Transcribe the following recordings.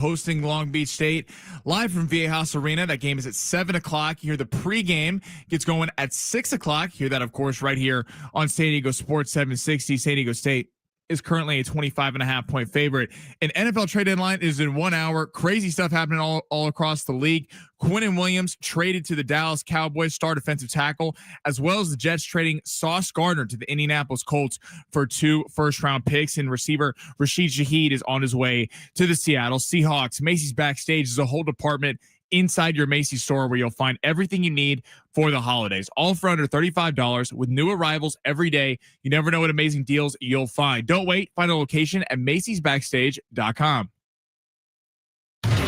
hosting Long Beach State live from Viejas Arena. That game is at 7 o'clock. You hear the pregame gets going at 6 o'clock. Hear that, of course, right here on San Diego Sports 760. San Diego State is currently a 25.5-point favorite. An NFL trade deadline is in 1 hour. Crazy stuff happening all across the league. Quinnen Williams traded to the Dallas Cowboys, star defensive tackle, as well as the Jets trading Sauce Gardner to the Indianapolis Colts for 2 first-round picks. And receiver Rashid Shaheed is on his way to the Seattle Seahawks. Macy's Backstage is a whole department inside your Macy's store where you'll find everything you need for the holidays, all for under $35 with new arrivals every day. You never know what amazing deals you'll find. Don't wait. Find a location at Macy'sBackstage.com. Welcome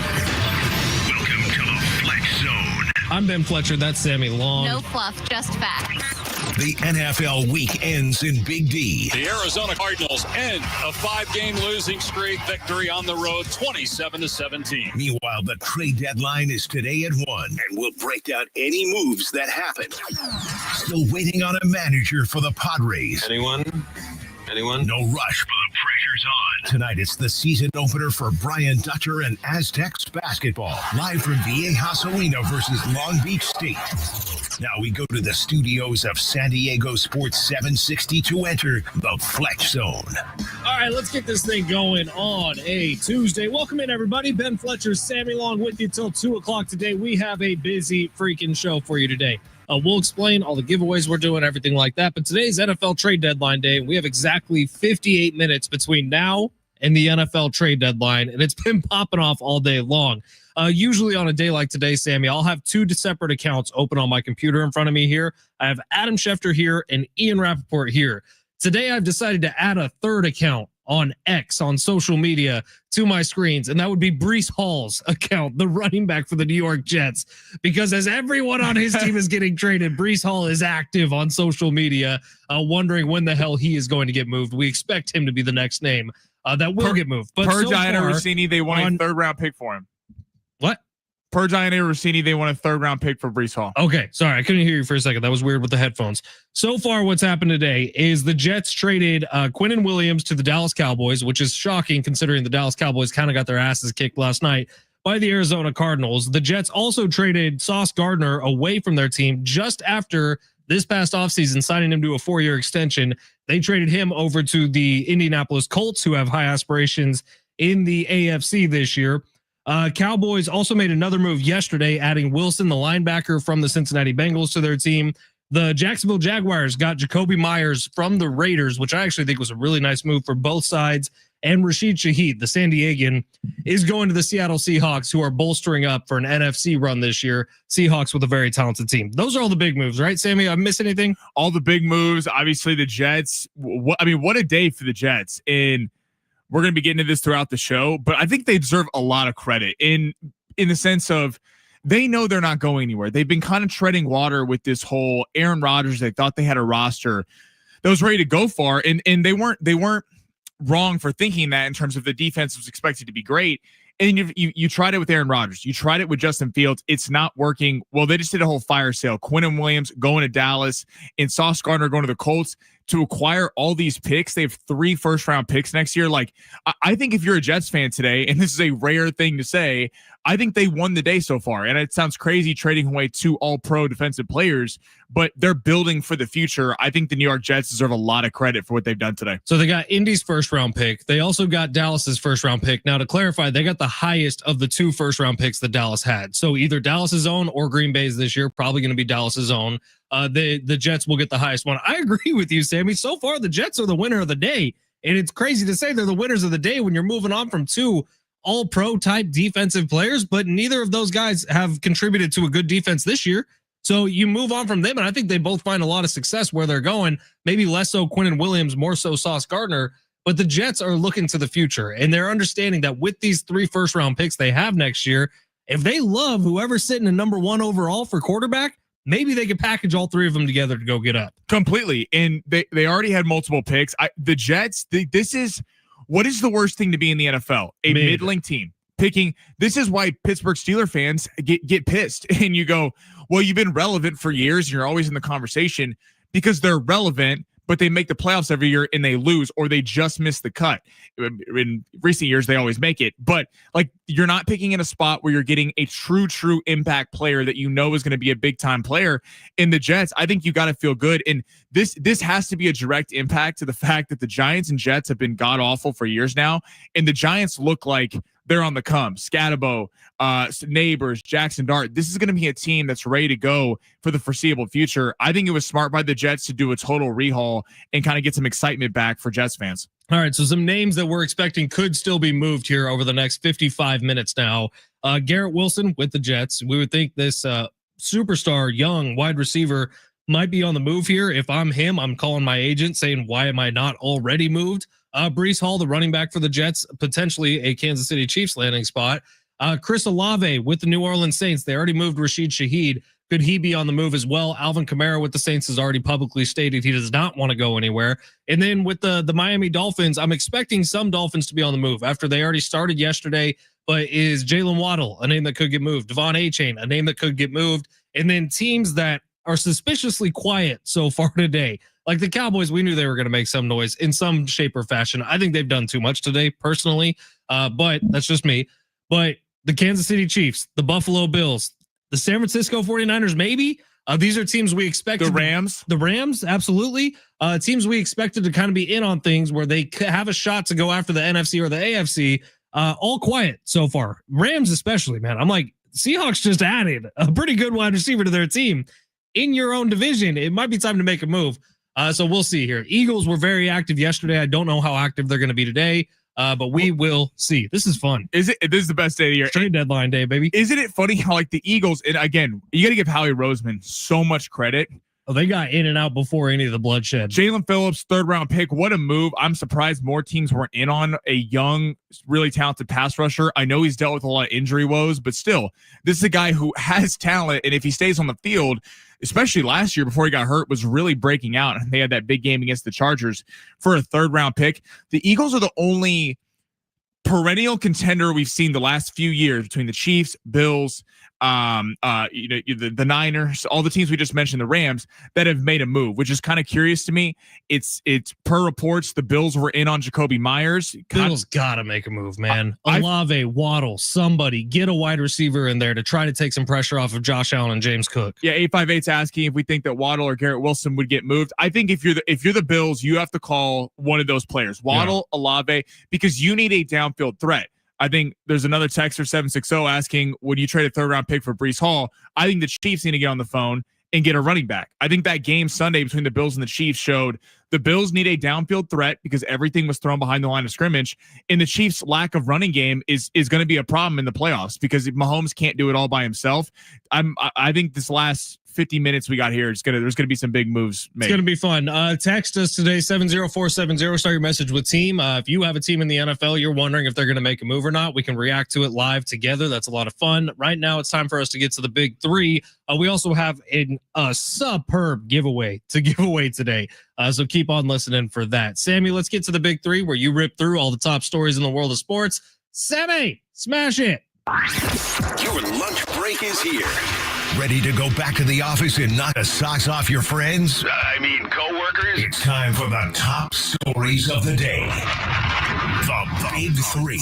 to the Fletch Zone. I'm Ben Fletcher. That's Sammy Long. No fluff, just facts. The NFL week ends in Big D. The Arizona Cardinals end a 5-game losing streak victory on the road, 27-17. Meanwhile, the trade deadline is today at 1, and we'll break down any moves that happened. Still waiting on a manager for the Padres. Anyone? No rush, but the pressure's on. Tonight, it's the season opener for Brian Dutcher and Aztecs basketball. Live from Viejas Arena versus Long Beach State. Now we go to the studios of San Diego Sports 760 to enter the Fletch Zone. All right, let's get this thing going on a Tuesday. Welcome in, everybody. Ben Fletcher, Sammy Long with you till 2 o'clock today. We have a busy freaking show for you today. We'll explain all the giveaways we're doing, everything like that. But today's NFL trade deadline day. We have exactly 58 minutes between now and the NFL trade deadline, and it's been popping off all day long. Usually on a day like today, Sammy, I'll have 2 separate accounts open on my computer in front of me here. I have Adam Schefter here and Ian Rappaport here. Today, I've decided to add a third account on X, on social media, to my screens, and that would be Breece Hall's account, the running back for the New York Jets, because as everyone on his team is getting traded, Breece Hall is active on social media, wondering when the hell he is going to get moved. We expect him to be the next name that will get moved. But Per so Diana far, Rossini, they want a third-round pick for him. What? Per Diana Rossini, they want a third-round pick for Breece Hall. Okay, sorry, I couldn't hear you for a second. That was weird with the headphones. So far, what's happened today is the Jets traded Quinnen Williams to the Dallas Cowboys, which is shocking considering the Dallas Cowboys kind of got their asses kicked last night by the Arizona Cardinals. The Jets also traded Sauce Gardner away from their team just after this past offseason, signing him to a 4-year extension. They traded him over to the Indianapolis Colts, who have high aspirations in the AFC this year. Cowboys also made another move yesterday, adding Wilson, the linebacker from the Cincinnati Bengals, to their team. The Jacksonville Jaguars got Jacoby Myers from the Raiders, which I actually think was a really nice move for both sides. And Rashid Shaheed, the San Diegan, is going to the Seattle Seahawks, who are bolstering up for an NFC run this year. Seahawks with a very talented team. Those are all the big moves, right, Sammy? I miss anything? All the big moves. Obviously, the Jets. What a day for the Jets. And we're going to be getting to this throughout the show, but I think they deserve a lot of credit in the sense of they know they're not going anywhere. They've been kind of treading water with this whole Aaron Rodgers. They thought they had a roster that was ready to go far, and they weren't wrong for thinking that in terms of the defense was expected to be great. And you tried it with Aaron Rodgers. You tried it with Justin Fields. It's not working. Well, they just did a whole fire sale. Quinnen Williams going to Dallas and Sauce Gardner going to the Colts to acquire all these picks. They have 3 first-round picks next year. Like, I think if you're a Jets fan today, and this is a rare thing to say, I think they won the day so far. And it sounds crazy trading away 2 all-pro defensive players, but they're building for the future. I think the New York Jets deserve a lot of credit for what they've done today. So they got Indy's first-round pick. They also got Dallas's first-round pick. Now, to clarify, they got the highest of the 2 first-round picks that Dallas had. So either Dallas's own or Green Bay's this year, probably going to be Dallas's own. The Jets will get the highest one. I agree with you, Sammy. So far, the Jets are the winner of the day. And it's crazy to say they're the winners of the day when you're moving on from 2 all-pro type defensive players, but neither of those guys have contributed to a good defense this year. So you move on from them, and I think they both find a lot of success where they're going. Maybe less so Quinnen Williams, more so Sauce Gardner. But the Jets are looking to the future, and they're understanding that with these 3 first-round picks they have next year, if they love whoever's sitting in number 1 overall for quarterback, maybe they could package all 3 of them together to go get up. Completely. And they already had multiple picks. The Jets, this is what is the worst thing to be in the NFL? A middling team picking. This is why Pittsburgh Steelers fans get pissed. And you go, well, you've been relevant for years. And you're always in the conversation because they're relevant, but they make the playoffs every year and they lose, or they just miss the cut. In recent years, they always make it, but like, you're not picking in a spot where you're getting a true impact player that you know is going to be a big time player. In the Jets, I think you got to feel good. And this has to be a direct impact to the fact that the Giants and Jets have been god awful for years now. And the Giants look like they're on the come. Scatabo, Neighbors, Jackson Dart. This is going to be a team that's ready to go for the foreseeable future. I think it was smart by the Jets to do a total rehaul and kind of get some excitement back for Jets fans. All right, so some names that we're expecting could still be moved here over the next 55 minutes now. Garrett Wilson with the Jets. We would think this superstar young wide receiver might be on the move here. If I'm him, I'm calling my agent saying, why am I not already moved? Breece Hall, the running back for the Jets, potentially a Kansas City Chiefs landing spot. Chris Olave with the New Orleans Saints. They already moved Rashid Shaheed. Could he be on the move as well? Alvin Kamara with the Saints has already publicly stated he does not want to go anywhere. And then with the Miami Dolphins, I'm expecting some Dolphins to be on the move after they already started yesterday. But is Jalen Waddle a name that could get moved? Devon Achane, a name that could get moved. And then teams that are suspiciously quiet so far today. Like the Cowboys, we knew they were going to make some noise in some shape or fashion. I think they've done too much today, personally, but that's just me. But the Kansas City Chiefs, the Buffalo Bills, the San Francisco 49ers, maybe. These are teams we expected. The Rams, absolutely. Teams we expected to kind of be in on things where they have a shot to go after the NFC or the AFC. All quiet so far. Rams especially, man. I'm like, Seahawks just added a pretty good wide receiver to their team in your own division. It might be time to make a move. So we'll see here. Eagles were very active yesterday. I don't know how active they're going to be today, but we will see. This is fun. This is the best day of the year. Trade deadline day, baby. Isn't it funny how like the Eagles, and again, you got to give Howie Roseman so much credit. Oh, they got in and out before any of the bloodshed. Jalen Phillips, 3rd round pick. What a move. I'm surprised more teams weren't in on a young, really talented pass rusher. I know he's dealt with a lot of injury woes, but still, this is a guy who has talent. And if he stays on the field, especially last year before he got hurt, was really breaking out. And they had that big game against the Chargers for a 3rd round pick. The Eagles are the only perennial contender we've seen the last few years between the Chiefs, Bills, the Niners, all the teams we just mentioned, the Rams, that have made a move, which is kind of curious to me. It's per reports, the Bills were in on Jacoby Myers. Bills gotta make a move, man. Olave, Waddle, somebody get a wide receiver in there to try to take some pressure off of Josh Allen and James Cook. Yeah, 858's asking if we think that Waddle or Garrett Wilson would get moved. I think if you're the Bills, you have to call one of those players, Waddle, Olave, because you need a downfield threat. I think there's another texter 760 asking, would you trade a 3rd round pick for Breece Hall? I think the Chiefs need to get on the phone and get a running back. I think that game Sunday between the Bills and the Chiefs showed the Bills need a downfield threat because everything was thrown behind the line of scrimmage. And the Chiefs' lack of running game is going to be a problem in the playoffs because if Mahomes can't do it all by himself, I think this last 50 minutes we got here, there's going to be some big moves made. It's going to be fun. Text us today, 70470. Start your message with team. If you have a team in the NFL, you're wondering if they're going to make a move or not, we can react to it live together. That's a lot of fun. Right now, it's time for us to get to the big 3. We also have a superb giveaway to give away today. So keep on listening for that. Sammy, let's get to the big 3 where you rip through all the top stories in the world of sports. Sammy, smash it. Your lunch break is here. Ready to go back to the office and knock the socks off your friends? Coworkers? It's time for the top stories of the day. The Big 3.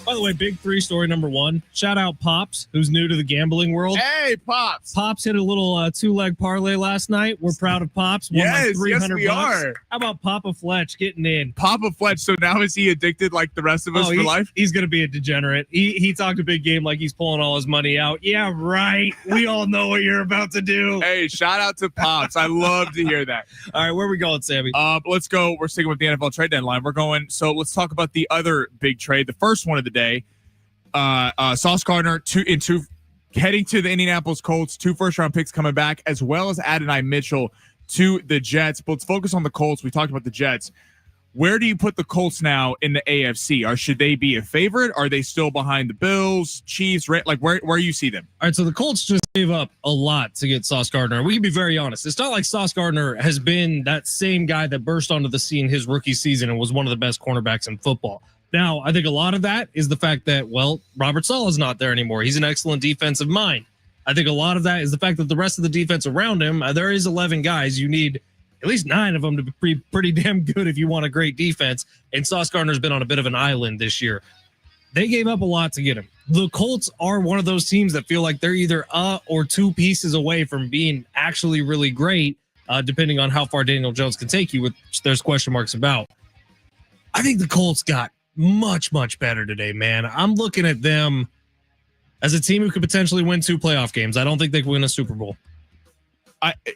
By the way, big 3 story number 1. Shout out Pops, who's new to the gambling world. Hey, Pops. Pops hit a little 2-leg parlay last night. We're proud of Pops. Won Yes, like $300 we are. How about Papa Fletch getting in? Papa Fletch. So now is he addicted like the rest of us for life? He's going to be a degenerate. He talked a big game like he's pulling all his money out. Yeah, right. We all know what you're about to do. Hey, shout out to Pops. I love to hear that. All right, where are we going, Sammy? Let's go. We're sticking with the NFL trade deadline. So let's talk about the other big trade, the first one of the day. Sauce Gardner heading to the Indianapolis Colts, 2 first-round picks coming back, as well as Adonai Mitchell to the Jets. But let's focus on the Colts. We talked about the Jets. Where do you put the Colts now in the AFC? Or should they be a favorite? Are they still behind the Bills, Chiefs? Like where you see them? All right, so the Colts just gave up a lot to get Sauce Gardner. We can be very honest. It's not like Sauce Gardner has been that same guy that burst onto the scene his rookie season and was one of the best cornerbacks in football. Now, I think a lot of that is the fact that, Robert Saleh's not there anymore. He's an excellent defensive mind. I think a lot of that is the fact that the rest of the defense around him, there is 11 guys. You need at least 9 of them to be pretty damn good if you want a great defense. And Sauce Gardner's been on a bit of an island this year. They gave up a lot to get him. The Colts are one of those teams that feel like they're either or 2 pieces away from being actually really great, depending on how far Daniel Jones can take you, which there's question marks about. I think the Colts got much, much better today, man. I'm looking at them as a team who could potentially win 2 playoff games. I don't think they can win a Super Bowl.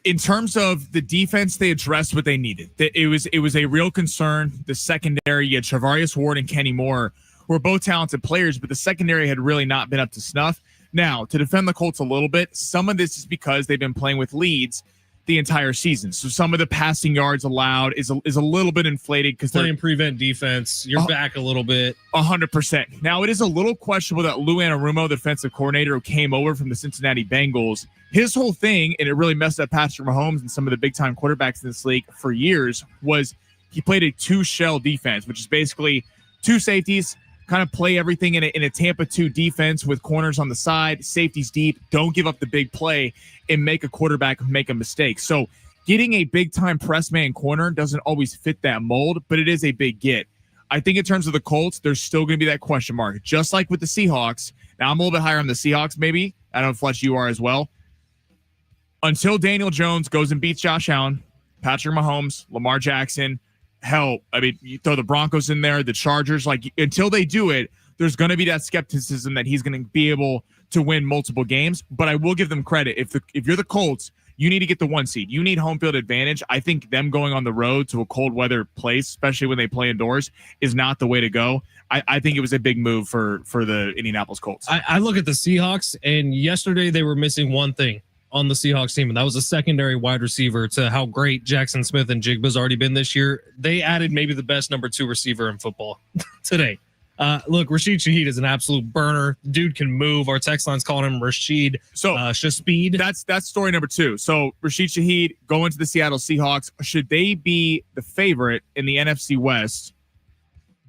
In terms of the defense, they addressed what they needed. It was a real concern. The secondary, you had Charvarius Ward and Kenny Moore, who were both talented players, but the secondary had really not been up to snuff. Now, to defend the Colts a little bit, some of this is because they've been playing with leads the entire season. So some of the passing yards allowed is a little bit inflated because they're playing prevent defense. You're back a little bit. 100%. Now, it is a little questionable that Lou Anarumo, the defensive coordinator who came over from the Cincinnati Bengals, his whole thing, and it really messed up Patrick Mahomes and some of the big-time quarterbacks in this league for years, was he played a 2-shell defense, which is basically 2 safeties, kind of play everything in a Tampa 2 defense with corners on the side, safeties deep, don't give up the big play, and make a quarterback make a mistake. So getting a big-time press man corner doesn't always fit that mold, but it is a big get. I think in terms of the Colts, there's still going to be that question mark, just like with the Seahawks. Now, I'm a little bit higher on the Seahawks, maybe. I don't know if Fletch, you are as well. Until Daniel Jones goes and beats Josh Allen, Patrick Mahomes, Lamar Jackson, hell, I mean, you throw the Broncos in there, the Chargers, like until they do it, there's going to be that skepticism that he's going to be able to win multiple games. But I will give them credit. If you're the Colts, you need to get the 1 seed. You need home field advantage. I think them going on the road to a cold weather place, especially when they play indoors, is not the way to go. I think it was a big move for the Indianapolis Colts. I look at the Seahawks, and yesterday they were missing one thing on the Seahawks team, and that was a secondary wide receiver to how great Jackson Smith and Jigba's already been this year. They added maybe the best number 2 receiver in football today. Look, Rashid Shaheed is an absolute burner. Dude can move. Our text line's calling him Rashid Shaheed. That's story number 2. So Rashid Shaheed going to the Seattle Seahawks. Should they be the favorite in the NFC West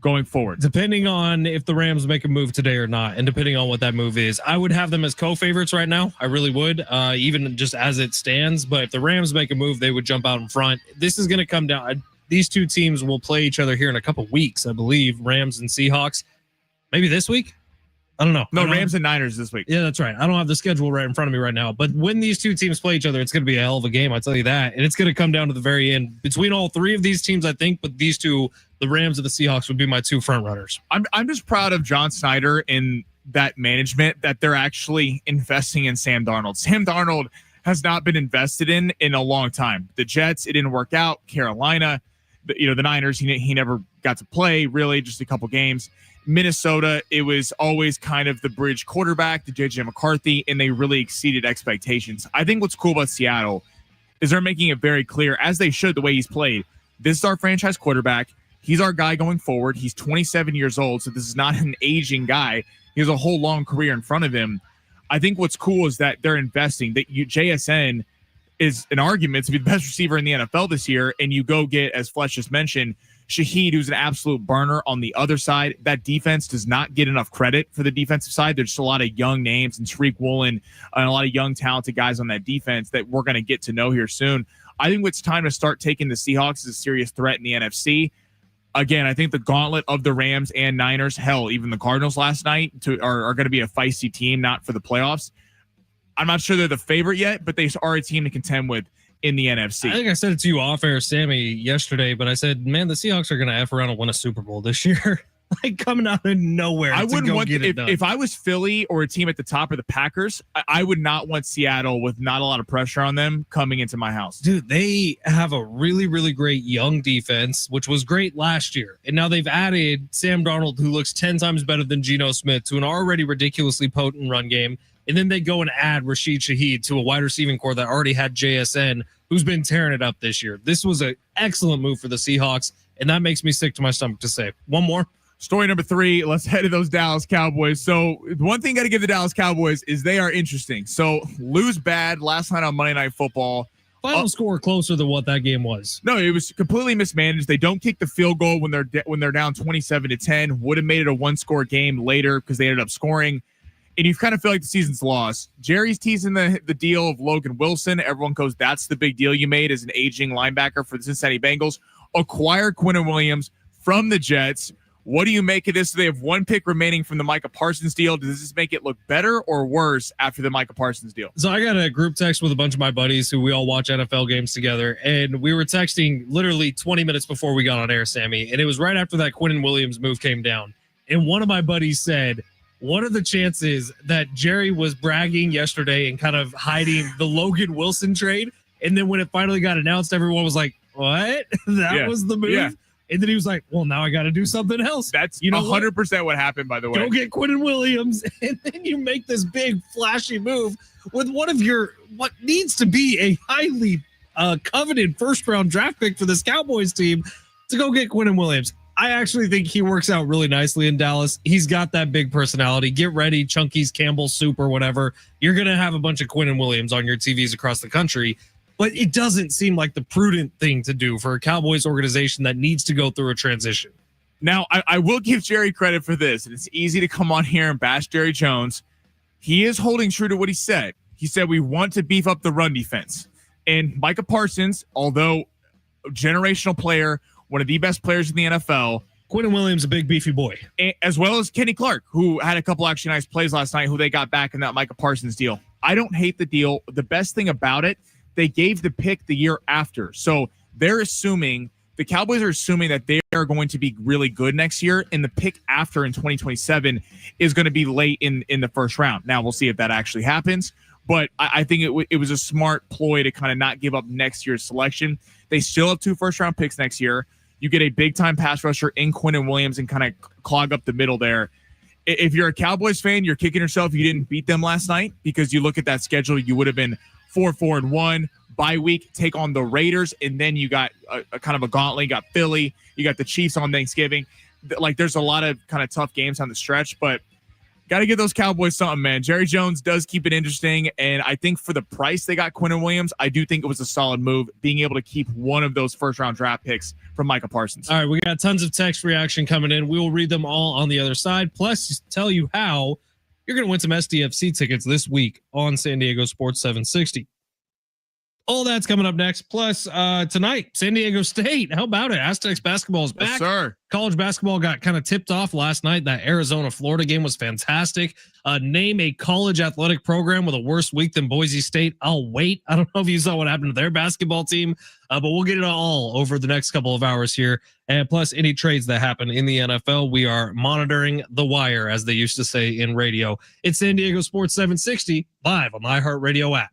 going forward? Depending on if the Rams make a move today or not, and depending on what that move is, I would have them as co-favorites right now. I really would, even just as it stands. But if the Rams make a move, they would jump out in front. This is going to come down. These 2 teams will play each other here in a couple weeks, I believe, Rams and Seahawks. Maybe this week? I don't know. No, Rams and Niners this week. Yeah, that's right. I don't have the schedule right in front of me right now. But when these 2 teams play each other, it's going to be a hell of a game, I tell you that. And it's going to come down to the very end between all 3 of these teams, I think. But these 2, the Rams and the Seahawks, would be my 2 front runners. I'm just proud of John Snyder and that management that they're actually investing in Sam Darnold. Sam Darnold has not been invested in a long time. The Jets, it didn't work out. Carolina, the Niners, he never got to play, really, just a couple games. Minnesota, it was always kind of the bridge quarterback, the J.J. McCarthy, and they really exceeded expectations. I think what's cool about Seattle is they're making it very clear, as they should, the way he's played. This is our franchise quarterback. He's our guy going forward. He's 27 years old, so this is not an aging guy. He has a whole long career in front of him. I think what's cool is that they're investing. That JSN is an argument to be the best receiver in the NFL this year, and you go get, as Fletch just mentioned, Shaheed, who's an absolute burner on the other side. That defense does not get enough credit for the defensive side. There's just a lot of young names and Tariq Woolen and a lot of young, talented guys on that defense that we're going to get to know here soon. I think it's time to start taking the Seahawks as a serious threat in the NFC. Again, I think the gauntlet of the Rams and Niners, hell, even the Cardinals last night are going to be a feisty team, not for the playoffs. I'm not sure they're the favorite yet, but they are a team to contend with in the NFC. I think I said it to you off air, Sammy, yesterday, but I said, man, the Seahawks are going to F around and win a Super Bowl this year. Like coming out of nowhere. I wouldn't want if I was Philly or a team at the top of the Packers, I would not want Seattle with not a lot of pressure on them coming into my house. Dude, they have a really, really great young defense, which was great last year. And now they've added Sam Darnold, who looks 10 times better than Geno Smith, to an already ridiculously potent run game. And then they go and add Rashid Shaheed to a wide receiving core that already had JSN, who's been tearing it up this year. This was an excellent move for the Seahawks, and that makes me sick to my stomach to say. One more. Story number 3, let's head to those Dallas Cowboys. So one thing got to give the Dallas Cowboys is they are interesting. So lose bad last night on Monday Night Football. Final score closer than what that game was. No, it was completely mismanaged. They don't kick the field goal when they're down 27-10. Would have made it a 1-score game later because they ended up scoring. and you kind of feel like the season's lost. Jerry's teasing the deal of Logan Wilson. Everyone goes, that's the big deal you made as an aging linebacker for the Cincinnati Bengals. Acquire Quinnen Williams from the Jets. What do you make of this? They have one pick remaining from the Micah Parsons deal. Does this make it look better or worse after the Micah Parsons deal? So I got a group text with a bunch of my buddies who we all watch NFL games together, and we were texting literally 20 minutes before we got on air, Sammy, and it was right after that Quinnen Williams move came down. And one of my buddies said, what are the chances that Jerry was bragging yesterday and kind of hiding the Logan Wilson trade? And then when it finally got announced, everyone was like, what? That was the move? Yeah. And then he was like, well, now I got to do something else. That's 100% what happened, by the way. Go get Quinnen Williams, and then you make this big, flashy move with one of what needs to be a highly coveted first-round draft pick for this Cowboys team to go get Quinnen Williams. I actually think he works out really nicely in Dallas. He's got that big personality. Get ready, Chunky's Campbell soup or whatever. You're going to have a bunch of Quinnen Williams on your TVs across the country. But it doesn't seem like the prudent thing to do for a Cowboys organization that needs to go through a transition. Now, I will give Jerry credit for this, and it's easy to come on here and bash Jerry Jones. He is holding true to what he said. He said we want to beef up the run defense. And Micah Parsons, although a generational player, one of the best players in the NFL. Quinnen Williams, a big, beefy boy. As well as Kenny Clark, who had a couple actually nice plays last night, who they got back in that Micah Parsons deal. I don't hate the deal. The best thing about it, they gave the pick the year after. So they're assuming, the Cowboys are assuming that they are going to be really good next year, and the pick after in 2027 is going to be late in the first round. Now, we'll see if that actually happens, but I think it was a smart ploy to kind of not give up next year's selection. They still have 2 first-round picks next year. You get a big-time pass rusher in Quinnen Williams and kind of clog up the middle there. If you're a Cowboys fan, you're kicking yourself you didn't beat them last night, because you look at that schedule, you would have been 4-4-1. Bye week, take on the Raiders, and then you got a kind of a gauntlet. You got Philly, you got the Chiefs on Thanksgiving. Like, there's a lot of kind of tough games on the stretch, but got to give those Cowboys something, man. Jerry Jones does keep it interesting, and I think for the price they got Quinnen Williams, I do think it was a solid move, being able to keep one of those first-round draft picks from Micah Parsons. All right, we got tons of text reaction coming in. We will read them all on the other side, plus tell you how you're going to win some SDFC tickets this week on San Diego Sports 760. All that's coming up next. Plus, tonight, San Diego State. How about it? Aztecs basketball is back. Yes, sir. College basketball got kind of tipped off last night. That Arizona-Florida game was fantastic. Name a college athletic program with a worse week than Boise State. I'll wait. I don't know if you saw what happened to their basketball team, but we'll get it all over the next couple of hours here. And plus, any trades that happen in the NFL, we are monitoring the wire, as they used to say in radio. It's San Diego Sports 760, live on the iHeartRadio app.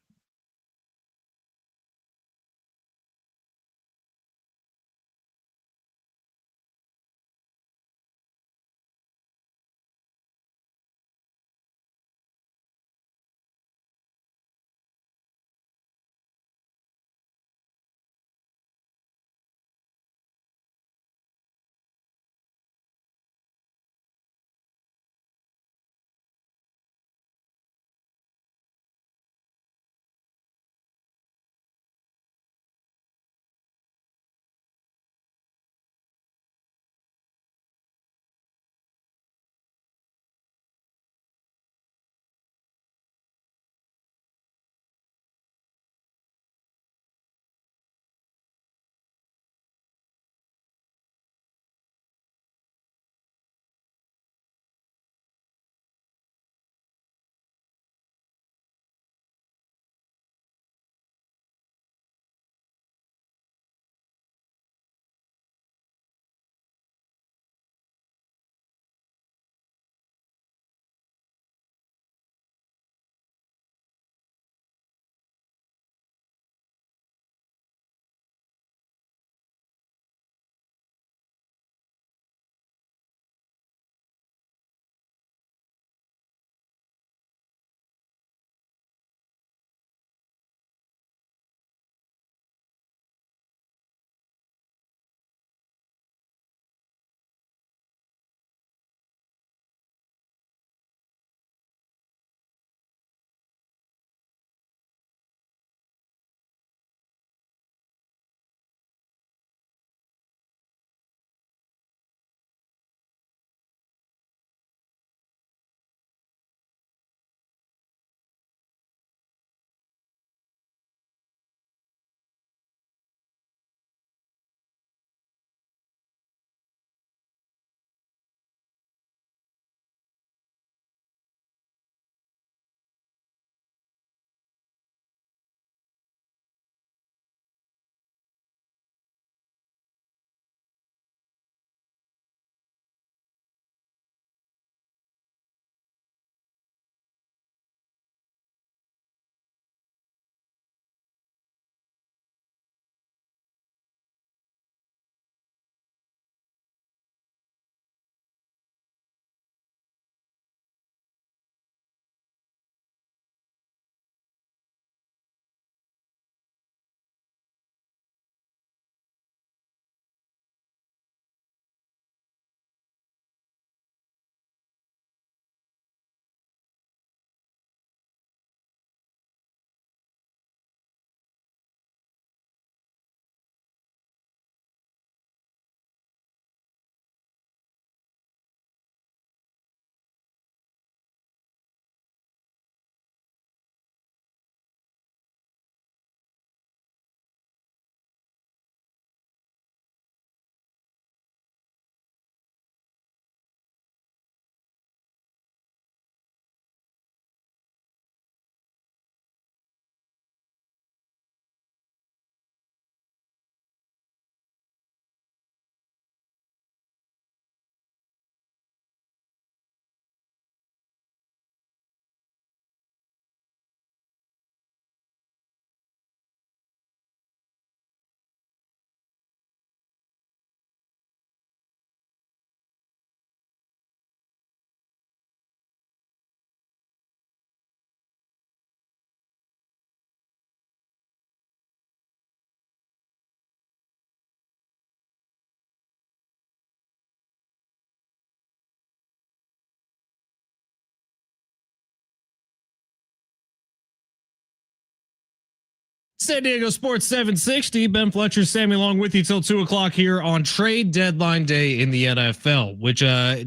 San Diego Sports 760. Ben Fletcher, Sammy Long with you till 2 o'clock here on trade deadline day in the NFL, which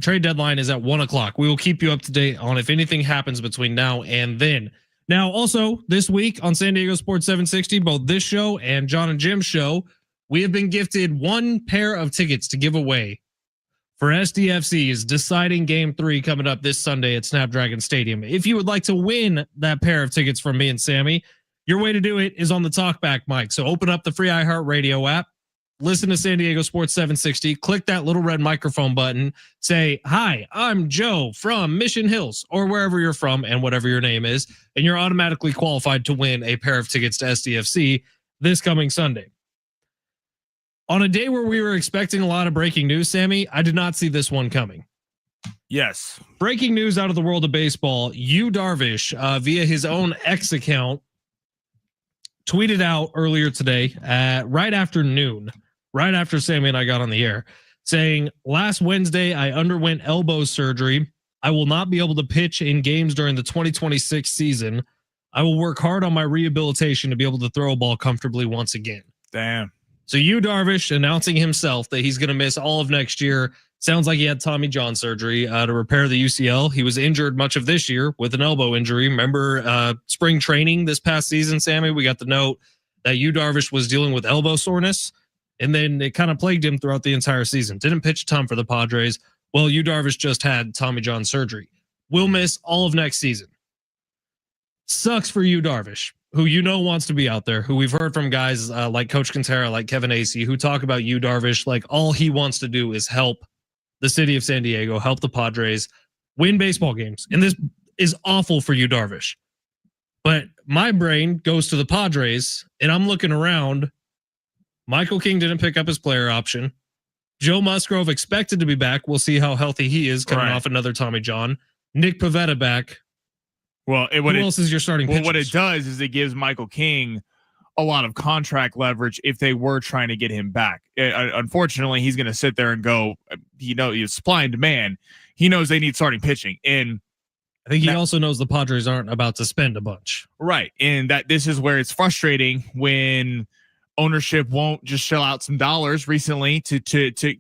trade deadline is at 1 o'clock. We will keep you up to date on if anything happens between now and then. Now, also this week on San Diego Sports 760, both this show and John and Jim's show, we have been gifted one pair of tickets to give away for SDFC's deciding Game 3 coming up this Sunday at Snapdragon Stadium. If you would like to win that pair of tickets from me and Sammy, your way to do it is on the talkback mic. So open up the free iHeartRadio app, listen to San Diego Sports 760, click that little red microphone button, say, "Hi, I'm Joe from Mission Hills," or wherever you're from and whatever your name is, and you're automatically qualified to win a pair of tickets to SDFC this coming Sunday. On a day where we were expecting a lot of breaking news, Sammy, I did not see this one coming. Yes. Breaking news out of the world of baseball. Yu Darvish, via his own X account, tweeted out earlier today right after noon, right after Sammy and I got on the air, saying, "Last Wednesday, I underwent elbow surgery. I will not be able to pitch in games during the 2026 season. I will work hard on my rehabilitation to be able to throw a ball comfortably once again." Damn. So Yu Darvish announcing himself that he's going to miss all of next year. Sounds like he had Tommy John surgery to repair the UCL. He was injured much of this year with an elbow injury. Remember spring training this past season, Sammy? We got the note that Yu Darvish was dealing with elbow soreness, and then it kind of plagued him throughout the entire season. Didn't pitch a ton for the Padres. Well, Yu Darvish just had Tommy John surgery. Will miss all of next season. Sucks for Yu Darvish, who wants to be out there, who we've heard from guys like Coach Kentera, like Kevin Acee, who talk about Yu Darvish like all he wants to do is help the city of San Diego, help the Padres win baseball games. And this is awful for Yu Darvish. But my brain goes to the Padres, and I'm looking around. Michael King didn't pick up his player option. Joe Musgrove expected to be back. We'll see how healthy he is coming off another Tommy John. Nick Pivetta back. Well, who else is your starting pitchers? Well, what it does is it gives Michael King a lot of contract leverage if they were trying to get him back. Unfortunately, he's going to sit there and go, he's supply and demand. He knows they need starting pitching. And I think he also knows the Padres aren't about to spend a bunch. Right. And that this is where it's frustrating when ownership won't just shell out some dollars recently to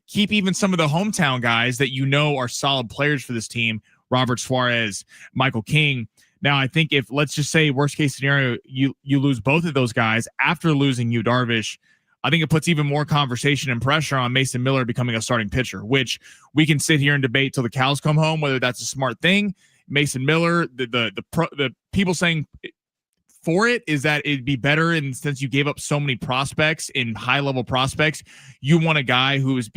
keep even some of the hometown guys that are solid players for this team, Robert Suarez, Michael King. Now, I think if, let's just say, worst case scenario, you lose both of those guys after losing Yu Darvish, I think it puts even more conversation and pressure on Mason Miller becoming a starting pitcher, which we can sit here and debate till the cows come home whether that's a smart thing. Mason Miller, the people saying for it is that it'd be better, and since you gave up so many prospects in high-level prospects, you want a guy who is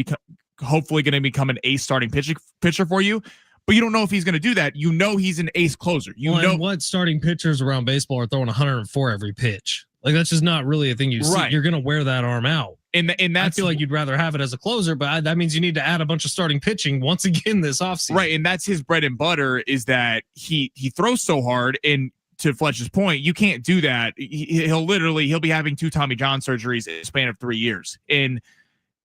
hopefully going to become an ace starting pitcher for you. But you don't know if he's going to do that. He's an ace closer. What starting pitchers around baseball are throwing 104 every pitch. Like, that's just not really a thing you see. You're going to wear that arm out. And I feel like you'd rather have it as a closer, but that means you need to add a bunch of starting pitching once again this offseason. Right, and that's his bread and butter is that he throws so hard. And to Fletch's point, you can't do that. He'll be having 2 Tommy John surgeries in a span of 3 years. And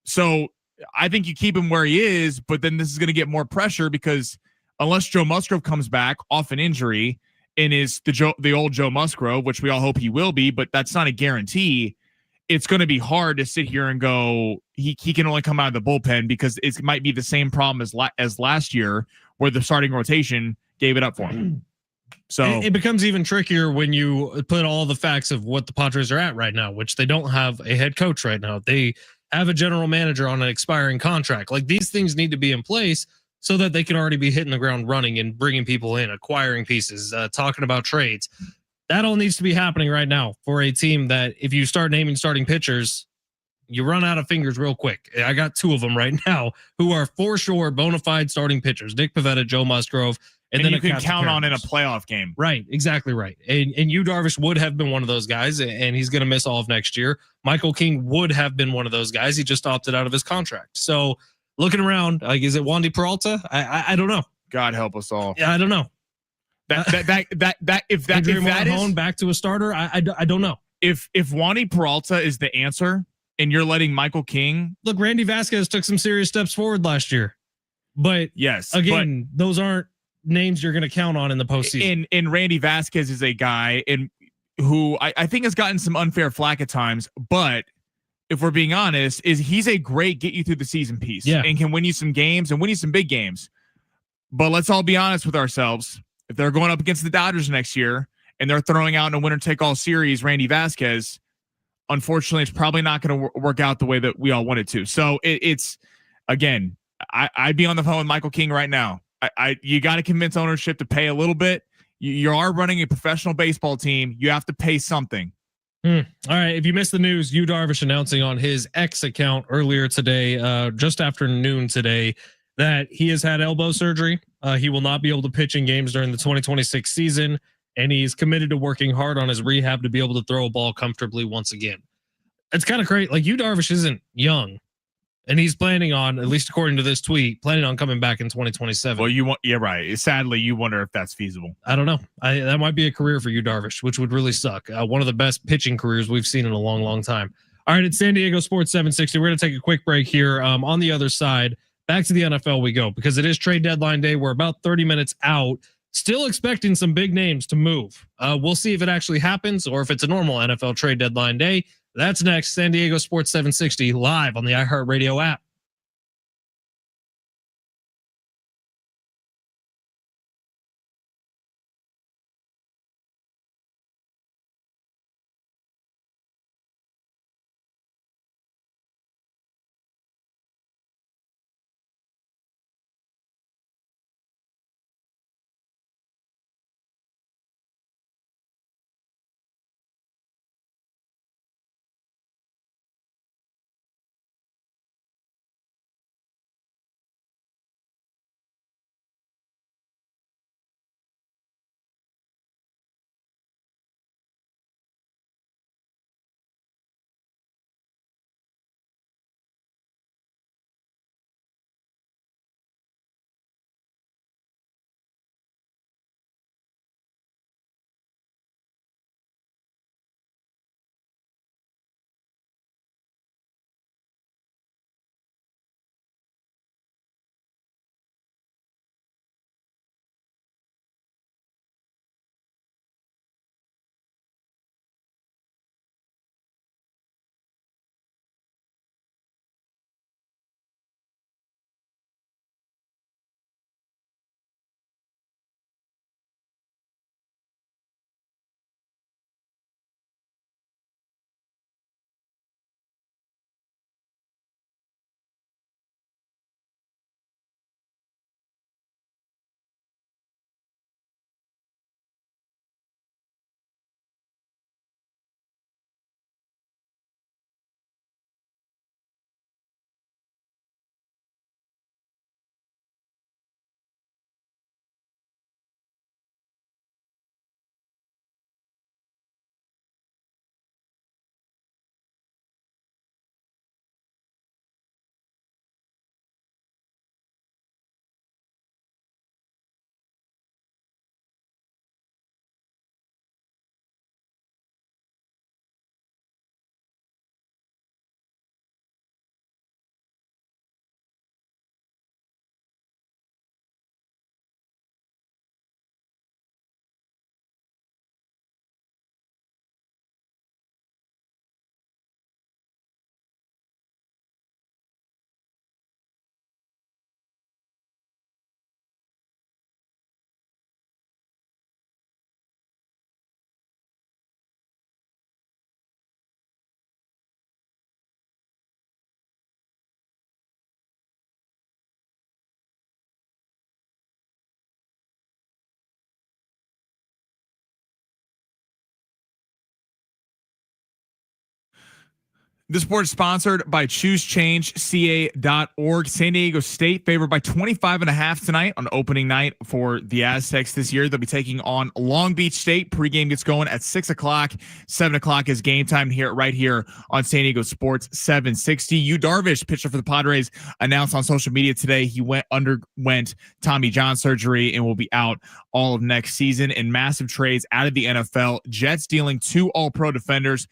so I think you keep him where he is, but then this is going to get more pressure because unless Joe Musgrove comes back off an injury and is the old Joe Musgrove, which we all hope he will be, but that's not a guarantee. It's going to be hard to sit here and go, he can only come out of the bullpen because it might be the same problem as last year where the starting rotation gave it up for him. So it becomes even trickier when you put all the facts of what the Padres are at right now, which they don't have a head coach right now. They have a general manager on an expiring contract. Like, these things need to be in place so that they can already be hitting the ground running and bringing people in, acquiring pieces, talking about trades. That all needs to be happening right now for a team that if you start naming starting pitchers, you run out of fingers real quick. I got 2 of them right now who are for sure bona fide starting pitchers, Nick Pivetta, Joe Musgrove. And then you can count on in a playoff game. Right, exactly right. And Yu Darvish would have been one of those guys, and he's going to miss all of next year. Michael King would have been one of those guys. He just opted out of his contract. So looking around, like, is it Wandy Peralta? I don't know. God help us all. Yeah, I don't know. If that is back to a starter, I don't know. If Wandy Peralta is the answer, and you're letting Michael King look, Randy Vasquez took some serious steps forward last year, but yes, again, those aren't names you're going to count on in the postseason. And Randy Vasquez is a guy, and who I think has gotten some unfair flack at times, but if we're being honest, is he's a great get you through the season piece and can win you some games and win you some big games. But let's all be honest with ourselves. If they're going up against the Dodgers next year and they're throwing out in a winner-take-all series Randy Vasquez, unfortunately, it's probably not going to work out the way that we all wanted to. So it's again, I'd be on the phone with Michael King right now. You got to convince ownership to pay a little bit. You are running a professional baseball team. You have to pay something. All right. If you missed the news, Yu Darvish announcing on his X account earlier today, just after noon today, that he has had elbow surgery. He will not be able to pitch in games during the 2026 season, and he's committed to working hard on his rehab to be able to throw a ball comfortably once again. It's kind of great. Like, Yu Darvish isn't young, and he's planning on, at least according to this tweet, planning on coming back in 2027. Well, yeah, right. Sadly, you wonder if that's feasible. I don't know. That might be a career for Yu Darvish, which would really suck. One of the best pitching careers we've seen in a long, long time. All right, it's San Diego Sports 760. We're going to take a quick break here. On the other side, back to the NFL we go, because it is trade deadline day. We're about 30 minutes out. Still expecting some big names to move. We'll see if it actually happens or if it's a normal NFL trade deadline day. That's next. San Diego Sports 760 live on the iHeartRadio app. This sport is sponsored by ChooseChangeCA.org. San Diego State favored by 25.5 tonight on opening night for the Aztecs this year. They'll be taking on Long Beach State. Pregame gets going at 6 o'clock. 7 o'clock is game time right here on San Diego Sports 760. Yu Darvish, pitcher for the Padres, announced on social media today he underwent Tommy John surgery and will be out all of next season. In massive trades out of the NFL, Jets dealing 2 All-Pro defenders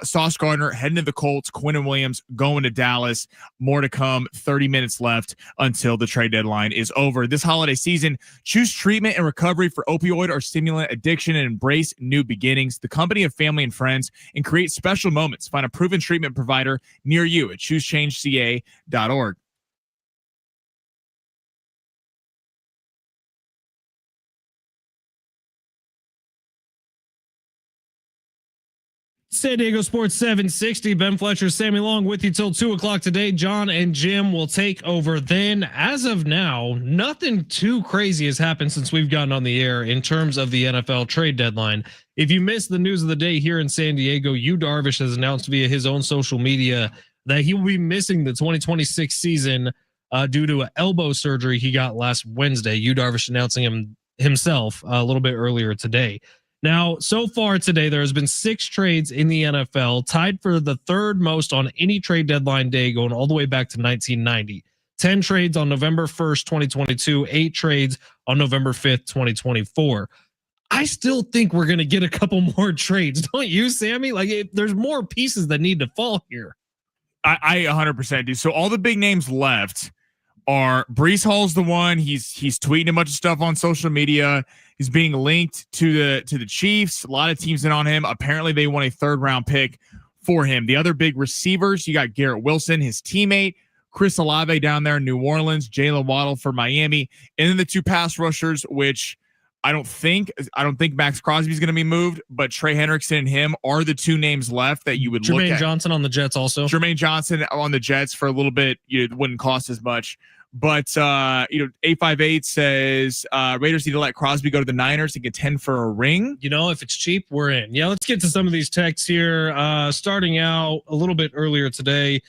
Sauce Gardner heading to the Colts, Quinnen Williams going to Dallas. More to come. 30 minutes left until the trade deadline is over. This holiday season, choose treatment and recovery for opioid or stimulant addiction and embrace new beginnings. The company of family and friends, and create special moments. Find a proven treatment provider near you at choosechangeca.org. San Diego Sports 760, Ben Fletcher, Sammy Long with you till 2 o'clock today. John and Jim will take over then. As of now, nothing too crazy has happened since we've gotten on the air in terms of the NFL trade deadline. If you missed the news of the day here in San Diego, Yu Darvish has announced via his own social media that he will be missing the 2026 season due to an elbow surgery he got last Wednesday. Yu Darvish announcing himself a little bit earlier today. Now, so far today, there has been 6 trades in the NFL, tied for the third most on any trade deadline day, going all the way back to 1990. 10 trades on November 1st, 2022, 8 trades on November 5th, 2024. I still think we're going to get a couple more trades. Don't you, Sammy? Like, there's more pieces that need to fall here. I 100% do. So all the big names left are Breece Hall's the one. He's tweeting a bunch of stuff on social media. He's being linked to the Chiefs. A lot of teams in on him. Apparently they want a 3rd round pick for him. The other big receivers, you got Garrett Wilson, his teammate, Chris Olave down there in New Orleans, Jalen Waddle for Miami, and then the 2 pass rushers, which I don't think Max Crosby's going to be moved, but Trey Hendrickson and him are the 2 names left that you would look at. Jermaine Johnson on the Jets also. Jermaine Johnson on the Jets for a little bit. It wouldn't cost as much. But 858 says Raiders need to let Crosby go to the Niners to contend for a ring. If it's cheap, we're in. Yeah, let's get to some of these texts here. Starting out a little bit earlier today,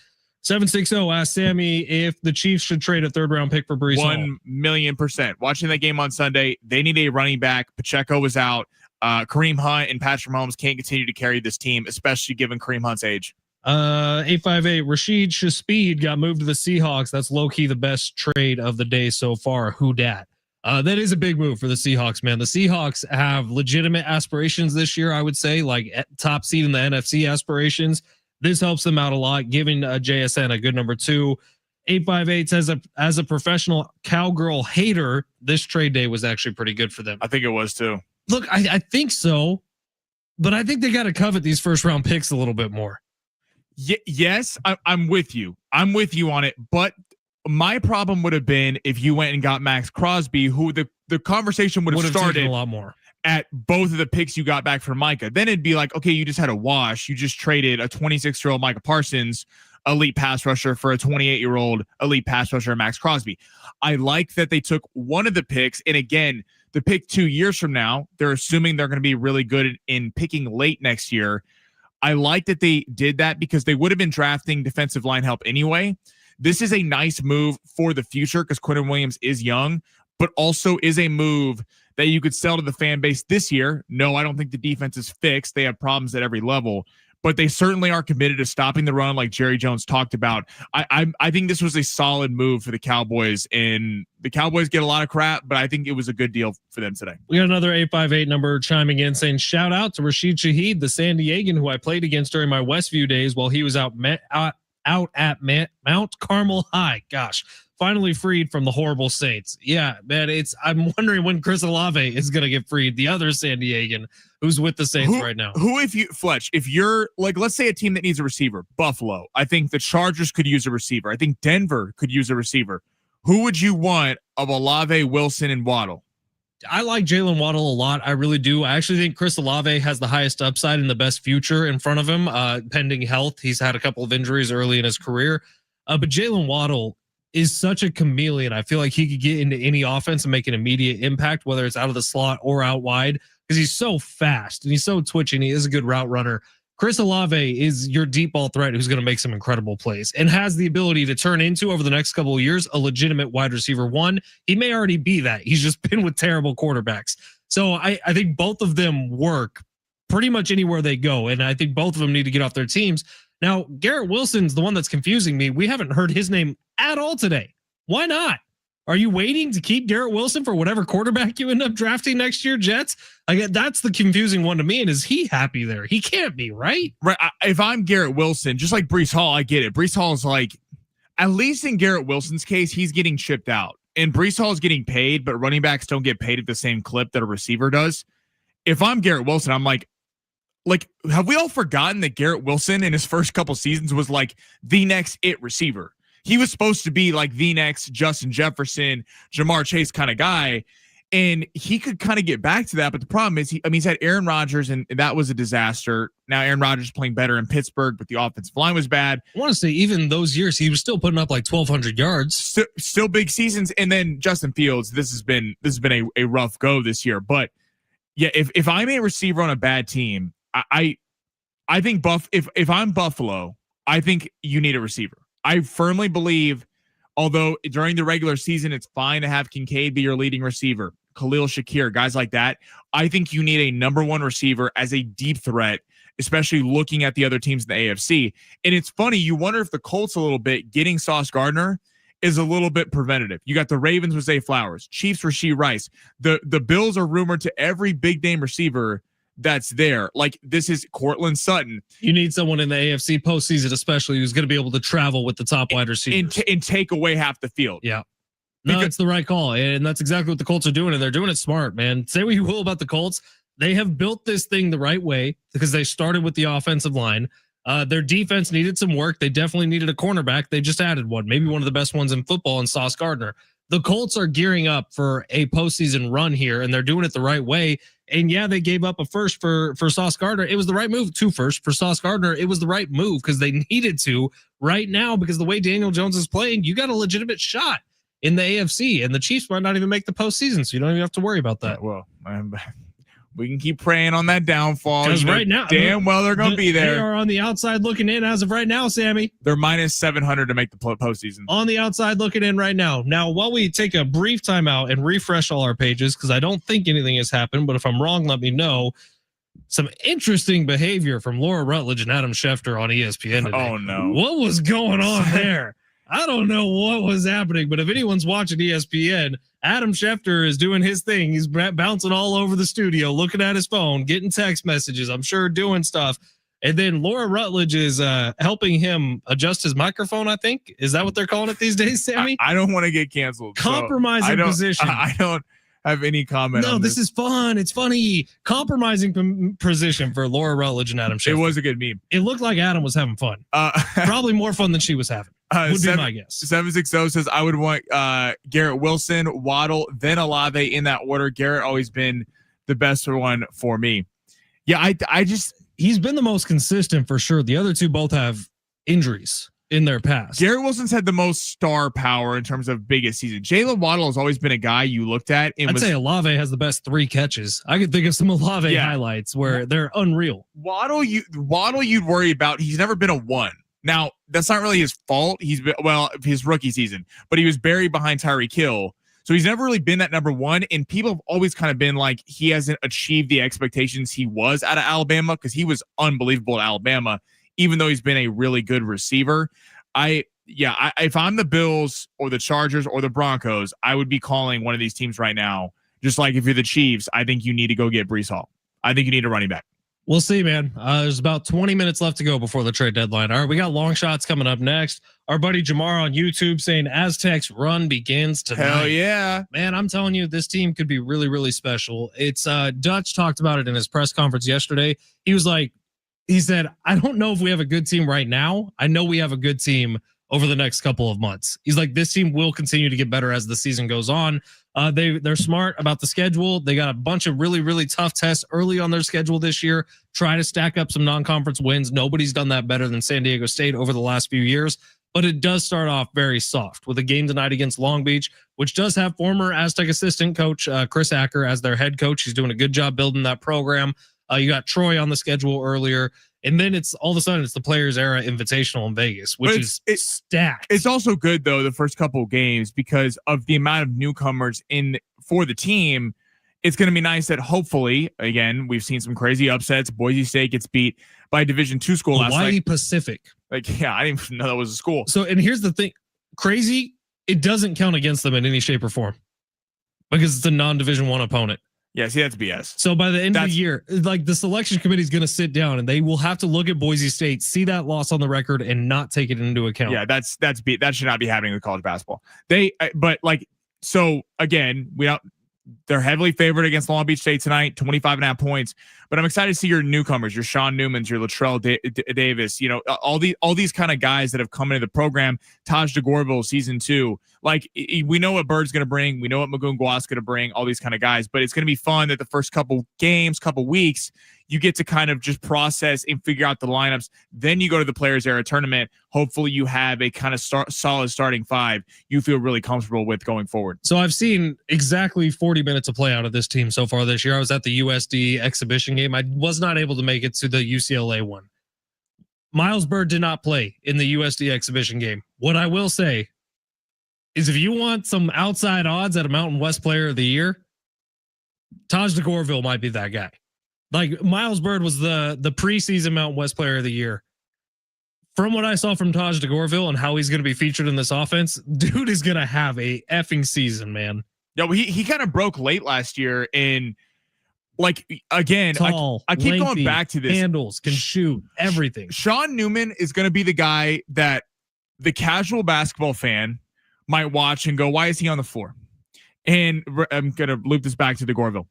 760 asked Sammy if the Chiefs should trade a 3rd round pick for Breece Hall. 1,000,000%. Watching that game on Sunday, they need a running back. Pacheco was out. Kareem Hunt and Patrick Mahomes can't continue to carry this team, especially given Kareem Hunt's age. 858 Rashid Shaheed got moved to the Seahawks. That's low-key the best trade of the day so far. Who dat? That is a big move for the Seahawks, man. The Seahawks have legitimate aspirations this year, I would say, like top seed in the NFC aspirations. This helps them out a lot, giving JSN a good number 2. 858 says, as a professional cowgirl hater, this trade day was actually pretty good for them. I think it was too. Look, I think so, but I think they got to covet these 1st round picks a little bit more. Yes, I'm with you. I'm with you on it. But my problem would have been if you went and got Max Crosby, who the conversation would have started a lot more at both of the picks you got back from Micah. Then it'd be like, okay, you just had a wash. You just traded a 26-year-old Micah Parsons, elite pass rusher, for a 28-year-old elite pass rusher, Max Crosby. I like that they took one of the picks. And again, the pick 2 years from now, they're assuming they're going to be really good in picking late next year. I like that they did that because they would have been drafting defensive line help anyway. This is a nice move for the future because Quinnen Williams is young, but also is a move that you could sell to the fan base this year. No, I don't think the defense is fixed. They have problems at every level, but they certainly are committed to stopping the run like Jerry Jones talked about. I think this was a solid move for the Cowboys, and the Cowboys get a lot of crap, but I think it was a good deal for them today. We got another 858 number chiming in saying, shout out to Rashid Shaheed, the San Diegan who I played against during my Westview days while he was out at Mount Carmel High. Gosh, finally freed from the horrible Saints. Yeah, man, I'm wondering when Chris Olave is going to get freed. The other San Diegan who's with the Saints right now. Fletch, if you're like, let's say a team that needs a receiver, Buffalo, I think the Chargers could use a receiver. I think Denver could use a receiver. Who would you want of Olave, Wilson, and Waddle? I like Jalen Waddle a lot. I really do. I actually think Chris Olave has the highest upside and the best future in front of him, pending health. He's had a couple of injuries early in his career. But Jalen Waddle is such a chameleon. I feel like he could get into any offense and make an immediate impact, whether it's out of the slot or out wide, because he's so fast and he's so twitchy and he is a good route runner. Chris Olave is your deep ball threat who's going to make some incredible plays and has the ability to turn into, over the next couple of years, a legitimate wide receiver 1. He may already be that. He's just been with terrible quarterbacks. So I think both of them work pretty much anywhere they go. And I think both of them need to get off their teams. Now, Garrett Wilson's the one that's confusing me. We haven't heard his name at all today. Why not? Are you waiting to keep Garrett Wilson for whatever quarterback you end up drafting next year, Jets? That's the confusing one to me. And is he happy there? He can't be, right? Right. If I'm Garrett Wilson, just like Breece Hall, I get it. Breece Hall is like, at least in Garrett Wilson's case, he's getting shipped out. And Breece Hall is getting paid, but running backs don't get paid at the same clip that a receiver does. If I'm Garrett Wilson, I'm like, have we all forgotten that Garrett Wilson in his first couple seasons was like the next it receiver? He was supposed to be like the next Justin Jefferson, Jamar Chase kind of guy. And he could kind of get back to that. But the problem is, he's had Aaron Rodgers, and that was a disaster. Now Aaron Rodgers is playing better in Pittsburgh, but the offensive line was bad. I want to say even those years, he was still putting up like 1,200 yards. Still big seasons. And then Justin Fields, this has been a rough go this year. But yeah, if I'm a receiver on a bad team, I think if I'm Buffalo, I think you need a receiver. I firmly believe, although during the regular season, it's fine to have Kincaid be your leading receiver, Khalil Shakir, guys like that. I think you need a number one receiver as a deep threat, especially looking at the other teams in the AFC. And it's funny, you wonder if the Colts a little bit getting Sauce Gardner is a little bit preventative. You got the Ravens with Zay Flowers, Chiefs Rashee Rice. The Bills are rumored to every big name receiver that's there. Like, this is Cortland Sutton. You need someone in the AFC postseason, especially who's going to be able to travel with the top wide receivers and take away half the field. Yeah. No, it's the right call. And that's exactly what the Colts are doing. And they're doing it smart, man. Say what you will about the Colts. They have built this thing the right way because they started with the offensive line. Their defense needed some work. They definitely needed a cornerback. They just added one, maybe one of the best ones in football, in Sauce Gardner. The Colts are gearing up for a postseason run here, and they're doing it the right way. And yeah, they gave up a first for Sauce Gardner. It was the right move. 2 firsts for Sauce Gardner. It was the right move because they needed to right now, because the way Daniel Jones is playing, you got a legitimate shot in the AFC, and the Chiefs might not even make the postseason, so you don't even have to worry about that. Yeah, well, we can keep praying on that downfall. Because right now, damn well they're going to be there. They are on the outside looking in as of right now, Sammy. They're minus 700 to make the postseason. On the outside looking in right now. Now, while we take a brief timeout and refresh all our pages, because I don't think anything has happened, but if I'm wrong, let me know. Some interesting behavior from Laura Rutledge and Adam Schefter on ESPN today. Oh, no. What was going on there? I don't know what was happening, but if anyone's watching ESPN, Adam Schefter is doing his thing. He's bouncing all over the studio, looking at his phone, getting text messages, I'm sure doing stuff. And then Laura Rutledge is helping him adjust his microphone, I think. Is that what they're calling it these days, Sammy? I don't want to get canceled. Compromising position. I don't have any comment on this. This is fun. It's funny. Compromising position for Laura Rutledge and Adam Schefter. It was a good meme. It looked like Adam was having fun. Probably more fun than she was having. Would be my guess. 760 says, I would want Garrett Wilson, Waddle, then Olave in that order. Garrett always been the best one for me. Yeah, I just... He's been the most consistent for sure. The other two both have injuries in their past. Garrett Wilson's had the most star power in terms of biggest season. Jalen Waddle has always been a guy you looked at. I'd say Olave has the best 3 catches. I could think of some Olave highlights where they're unreal. Waddle you'd worry about. He's never been a 1. Now, that's not really his fault. He's been, his rookie season, but he was buried behind Tyreek Hill. So he's never really been that number 1. And people have always kind of been like, he hasn't achieved the expectations he was out of Alabama, because he was unbelievable at Alabama, even though he's been a really good receiver. If I'm the Bills or the Chargers or the Broncos, I would be calling one of these teams right now. Just like if you're the Chiefs, I think you need to go get Breece Hall. I think you need a running back. We'll see, man. There's about 20 minutes left to go before the trade deadline. All right, we got long shots coming up next. Our buddy Jamar on YouTube saying Aztecs run begins tonight. Hell yeah. Man, I'm telling you, this team could be really, really special. It's Dutch talked about it in his press conference yesterday. He said, I don't know if we have a good team right now. I know we have a good team over the next couple of months. He's like, this team will continue to get better as the season goes on. They're smart about the schedule. They got a bunch of really, really tough tests early on their schedule this year. Try to stack up some non-conference wins. Nobody's done that better than San Diego State over the last few years. But it does start off very soft with a game tonight against Long Beach, which does have former Aztec assistant coach Chris Acker as their head coach. He's doing a good job building that program. You got Troy on the schedule earlier. And then it's all of a sudden it's the Players Era Invitational in Vegas, which is stacked. It's also good though, the first couple of games, because of the amount of newcomers in for the team. It's going to be nice that hopefully, again, we've seen some crazy upsets. Boise State gets beat by a Division II school last night. Hawaii Pacific. I didn't even know that was a school. So, and here's the thing, crazy it doesn't count against them in any shape or form because it's a non-Division I opponent. Yeah, see, that's BS. So by the end of the year, like the selection committee is going to sit down and they will have to look at Boise State, see that loss on the record, and not take it into account. Yeah, that should not be happening with college basketball. So again, they're heavily favored against Long Beach State tonight, 25.5 points. But I'm excited to see your newcomers, your Sean Newmans, your Latrell Davis, all these kind of guys that have come into the program. Taj DeGorville, season 2. Like, we know what Bird's going to bring. We know what Magoon Guas going to bring, all these kind of guys. But it's going to be fun that the first couple games, couple weeks, you get to kind of just process and figure out the lineups. Then you go to the Players Era tournament. Hopefully you have a kind of solid starting 5 you feel really comfortable with going forward. So I've seen exactly 40 minutes of play out of this team so far this year. I was at the USD exhibition game. I was not able to make it to the UCLA one. Miles Bird did not play in the USD exhibition game. What I will say is if you want some outside odds at a Mountain West Player of the Year, Taj DeGorville might be that guy. Like, Miles Bird was the preseason Mountain West Player of the Year. From what I saw from Taj DeGorville and how he's going to be featured in this offense, dude is going to have a effing season, man. Yeah, well, he kind of broke late last year in, like, again, tall, I keep lengthy, going back to this. Handles, can shoot, everything. Sean Newman is going to be the guy that the casual basketball fan might watch and go, why is he on the floor? And I'm going to loop this back to DeGorville.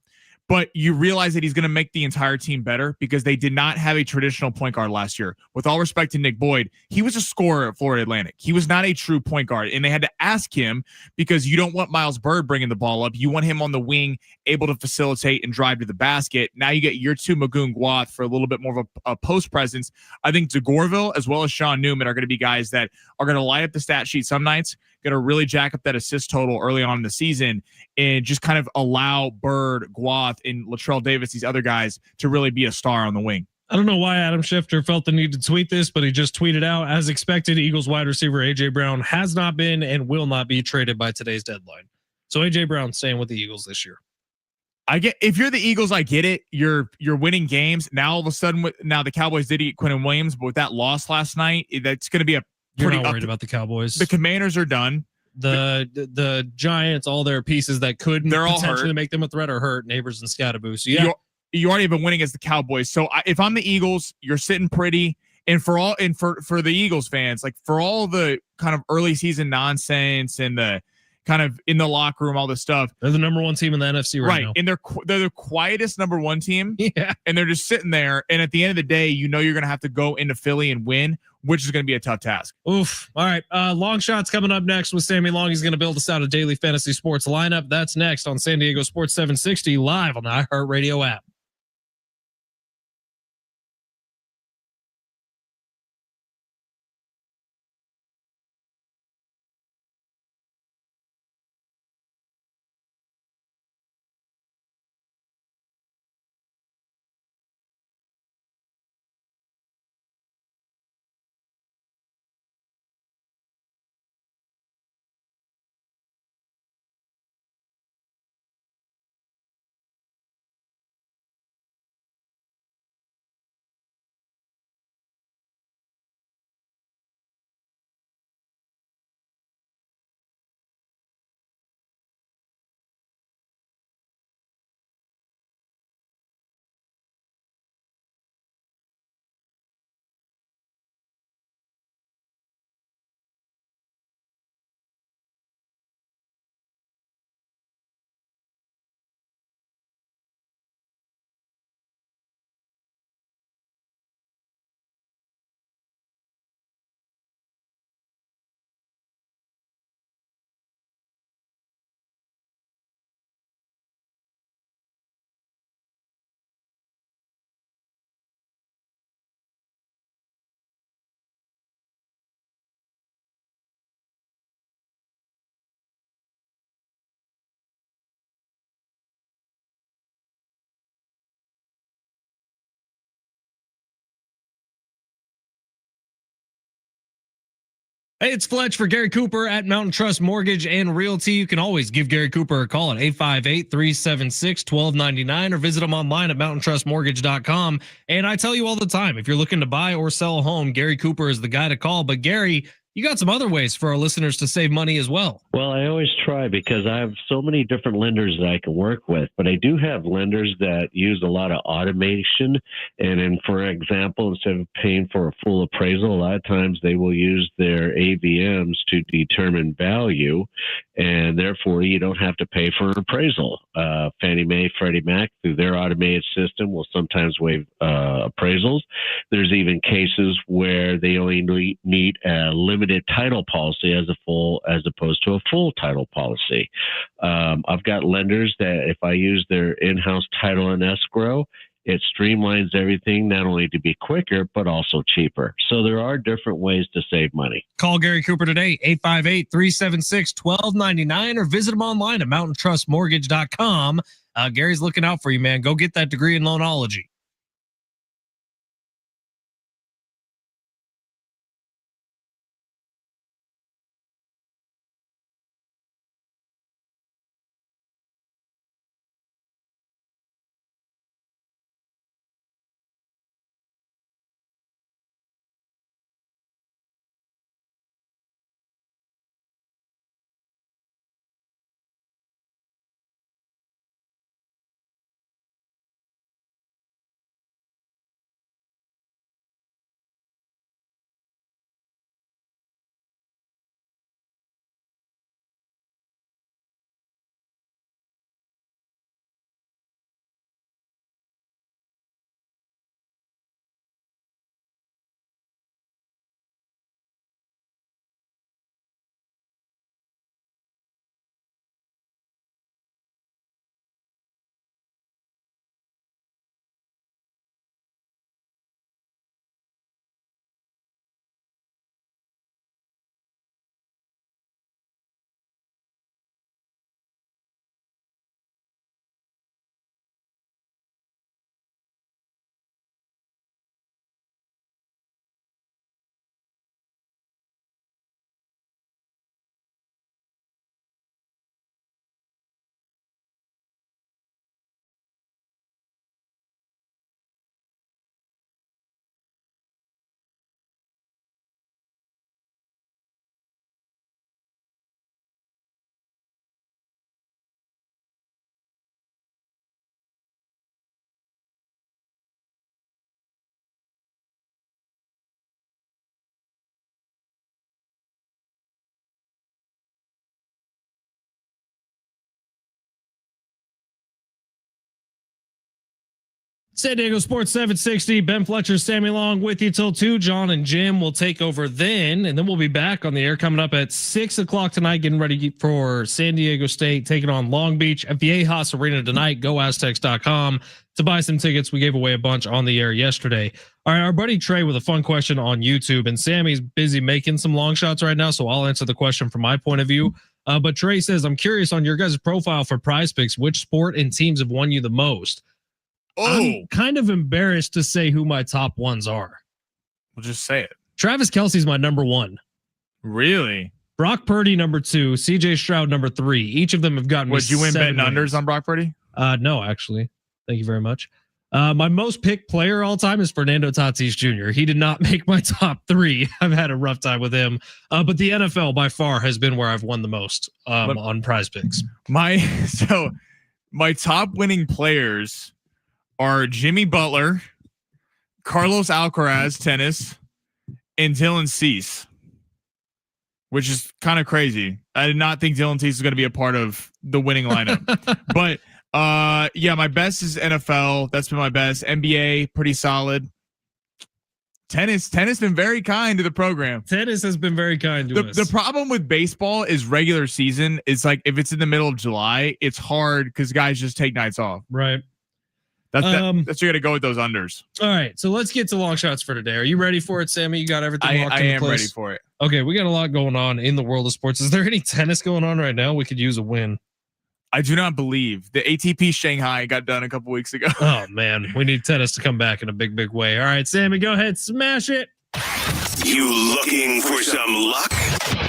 But you realize that he's going to make the entire team better because they did not have a traditional point guard last year. With all respect to Nick Boyd, he was a scorer at Florida Atlantic. He was not a true point guard. And they had to ask him because you don't want Miles Bird bringing the ball up. You want him on the wing, able to facilitate and drive to the basket. Now you get year 2 Magoon Guath for a little bit more of a post presence. I think DeGorville as well as Sean Newman are going to be guys that are going to light up the stat sheet some nights, going to really jack up that assist total early on in the season and just kind of allow Bird, Guath, and Latrell Davis, these other guys, to really be a star on the wing. I don't know why Adam Schefter felt the need to tweet this, but he just tweeted out, as expected, Eagles wide receiver A.J. Brown has not been and will not be traded by today's deadline. So A.J. Brown staying with the Eagles this year. If you're the Eagles, I get it. You're winning games. Now all of a sudden, now the Cowboys did eat Quinnen Williams, but with that loss last night, that's going to be You're not worried about the Cowboys. The Commanders are done. The Giants, all their pieces that could potentially make them a threat are hurt. Neighbors and Scatterboo. So yeah, you already have been winning as the Cowboys. So if I'm the Eagles, you're sitting pretty. And for the Eagles fans, like for all the kind of early season nonsense and the kind of in the locker room, all this stuff, they're the number 1 team in the NFC right now. And they're the quietest number 1 team. Yeah, and they're just sitting there. And at the end of the day, you're going to have to go into Philly and win, which is going to be a tough task. Oof. All right. Long shots coming up next with Sammy Long. He's going to build us out a daily fantasy sports lineup. That's next on San Diego Sports 760 live on the iHeartRadio app. Hey, it's Fletch for Gary Cooper at Mountain Trust Mortgage and Realty. You can always give Gary Cooper a call at 858-376-1299 or visit him online at mountaintrustmortgage.com. And I tell you all the time, if you're looking to buy or sell a home, Gary Cooper is the guy to call. But Gary You got some other ways for our listeners to save money as well. Well, I always try because I have so many different lenders that I can work with, but I do have lenders that use a lot of automation. And then, for example, instead of paying for a full appraisal, a lot of times they will use their AVMs to determine value, and therefore you don't have to pay for an appraisal. Fannie Mae, Freddie Mac, through their automated system, will sometimes waive appraisals. There's even cases where they only need a limited title policy as opposed to a full title policy. I've got lenders that if I use their in-house title and escrow, it streamlines everything, not only to be quicker, but also cheaper. So there are different ways to save money. Call Gary Cooper today, 858-376-1299, or visit him online at mountaintrustmortgage.com. Gary's looking out for you, man. Go get that degree in loanology. San Diego Sports 760, Ben Fletcher, Sammy Long with you till 2. John and Jim will take over then, and then we'll be back on the air coming up at 6 o'clock tonight, getting ready for San Diego State taking on Long Beach at the Ajas Arena tonight. GoAztecs.com to buy some tickets. We gave away a bunch on the air yesterday. All right, our buddy Trey with a fun question on YouTube, and Sammy's busy making some long shots right now, so I'll answer the question from my point of view. But Trey says, I'm curious on your guys' profile for Prize Picks, which sport and teams have won you the most? I'm kind of embarrassed to say who my top ones are. We'll just say it. Travis Kelce's my number 1. Really? Brock Purdy number 2. CJ Stroud number 3. Each of them have gotten. Would you win betting unders on Brock Purdy? No, actually. Thank you very much. My most picked player all time is Fernando Tatis Jr. He did not make my top 3. I've had a rough time with him. But the NFL by far has been where I've won the most on Prize Picks. My top winning players are Jimmy Butler, Carlos Alcaraz, tennis, and Dylan Cease, which is kind of crazy. I did not think Dylan Cease was going to be a part of the winning lineup. But yeah, my best is NFL. That's been my best. NBA, pretty solid. Tennis been very kind to the program. Tennis has been very kind to us. The problem with baseball is regular season. It's like if it's in the middle of July, it's hard because guys just take nights off. Right. That's you got to go with those unders. All right, so let's get to long shots for today. Are you ready for it, Sammy? You got everything locked I in am place? Ready for it. Okay, we got a lot going on in the world of sports. Is there any tennis going on right now? We could use a win. I do not believe the ATP Shanghai got done a couple weeks ago. Oh man, we need tennis to come back in a big way. All right, Sammy, go ahead, smash it. You looking for some luck?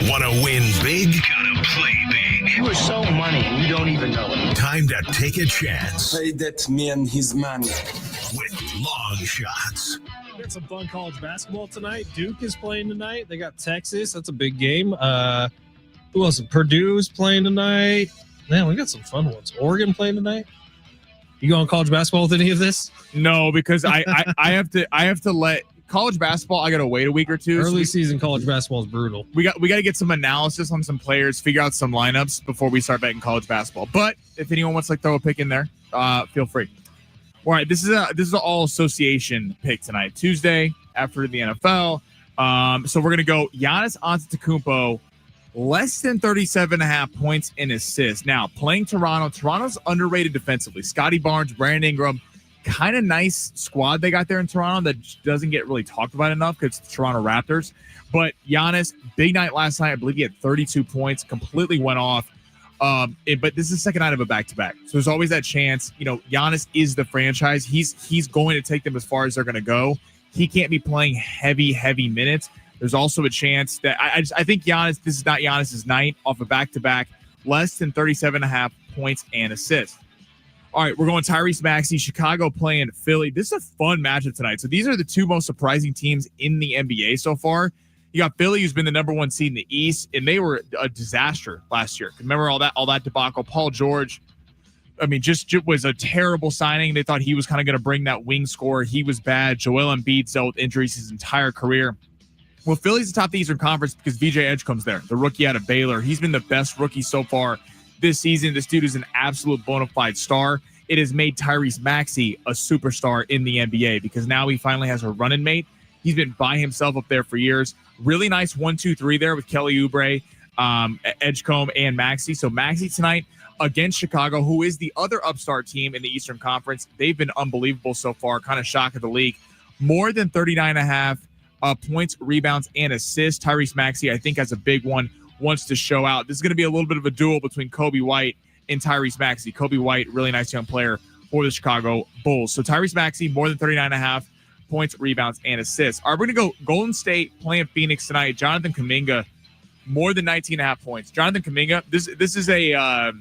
Want to win big? Gotta play big. You are so money and you don't even know it. Time to take a chance Pay that man his money. with long shots. We got some fun college basketball tonight. Duke is playing tonight. They got Texas. That's a big game. Who else? Purdue is playing tonight. Man, we got some fun ones. Oregon playing tonight. You going college basketball with any of this? No, because I have to let college basketball. I got to wait a week or two. Early season college basketball is brutal. We got to get some analysis on some players, figure out some lineups before we start betting college basketball. But if anyone wants to throw a pick in there, feel free. All right, this is an all association pick tonight, Tuesday after the NFL. So we're gonna go Giannis Antetokounmpo, less than 37.5 points and assists. Now playing Toronto. Toronto's underrated defensively. Scotty Barnes, Brandon Ingram, kind of nice squad they got there in Toronto that doesn't get really talked about enough because it's the Toronto Raptors. But Giannis, big night last night. I believe he had 32 points, completely went off. But this is the second night of a back-to-back. So there's always that chance. You know, Giannis is the franchise. He's going to take them as far as they're going to go. He can't be playing heavy minutes. There's also a chance that I think Giannis, this is not Giannis's night off a back-to-back, less than 37.5 points and assists. All right, we're going Tyrese Maxey, Chicago playing Philly. This is a fun matchup tonight. So these are the two most surprising teams in the NBA so far. You got Philly, who's been the number one seed in the East, and they were a disaster last year. Remember all that debacle? Paul George, I mean, just was a terrible signing. They thought he was kind of going to bring that wing score. He was bad. Joel Embiid dealt with injuries his entire career. Well, Philly's the top of the Eastern Conference because VJ Edgecomb's there, the rookie out of Baylor. He's been the best rookie so far this season. This dude is an absolute bona fide star. It has made Tyrese Maxey a superstar in the NBA because now he finally has a running mate. He's been by himself up there for years. Really nice 1-2-3 there with Kelly Oubre, Edgecombe, and Maxey. So Maxey tonight against Chicago, who is the other upstart team in the Eastern Conference. They've been unbelievable so far, kind of shock of the league. More than 39.5 points, rebounds, and assists. Tyrese Maxey, I think, has a big one, wants to show out. This is going to be a little bit of a duel between Kobe White and Tyrese Maxey. Kobe White, really nice young player for the Chicago Bulls. So Tyrese Maxey, more than 39.5 points, rebounds, and assists. All right, we're going to go Golden State playing Phoenix tonight. Jonathan Kuminga, more than 19.5 points. Jonathan Kuminga, this is a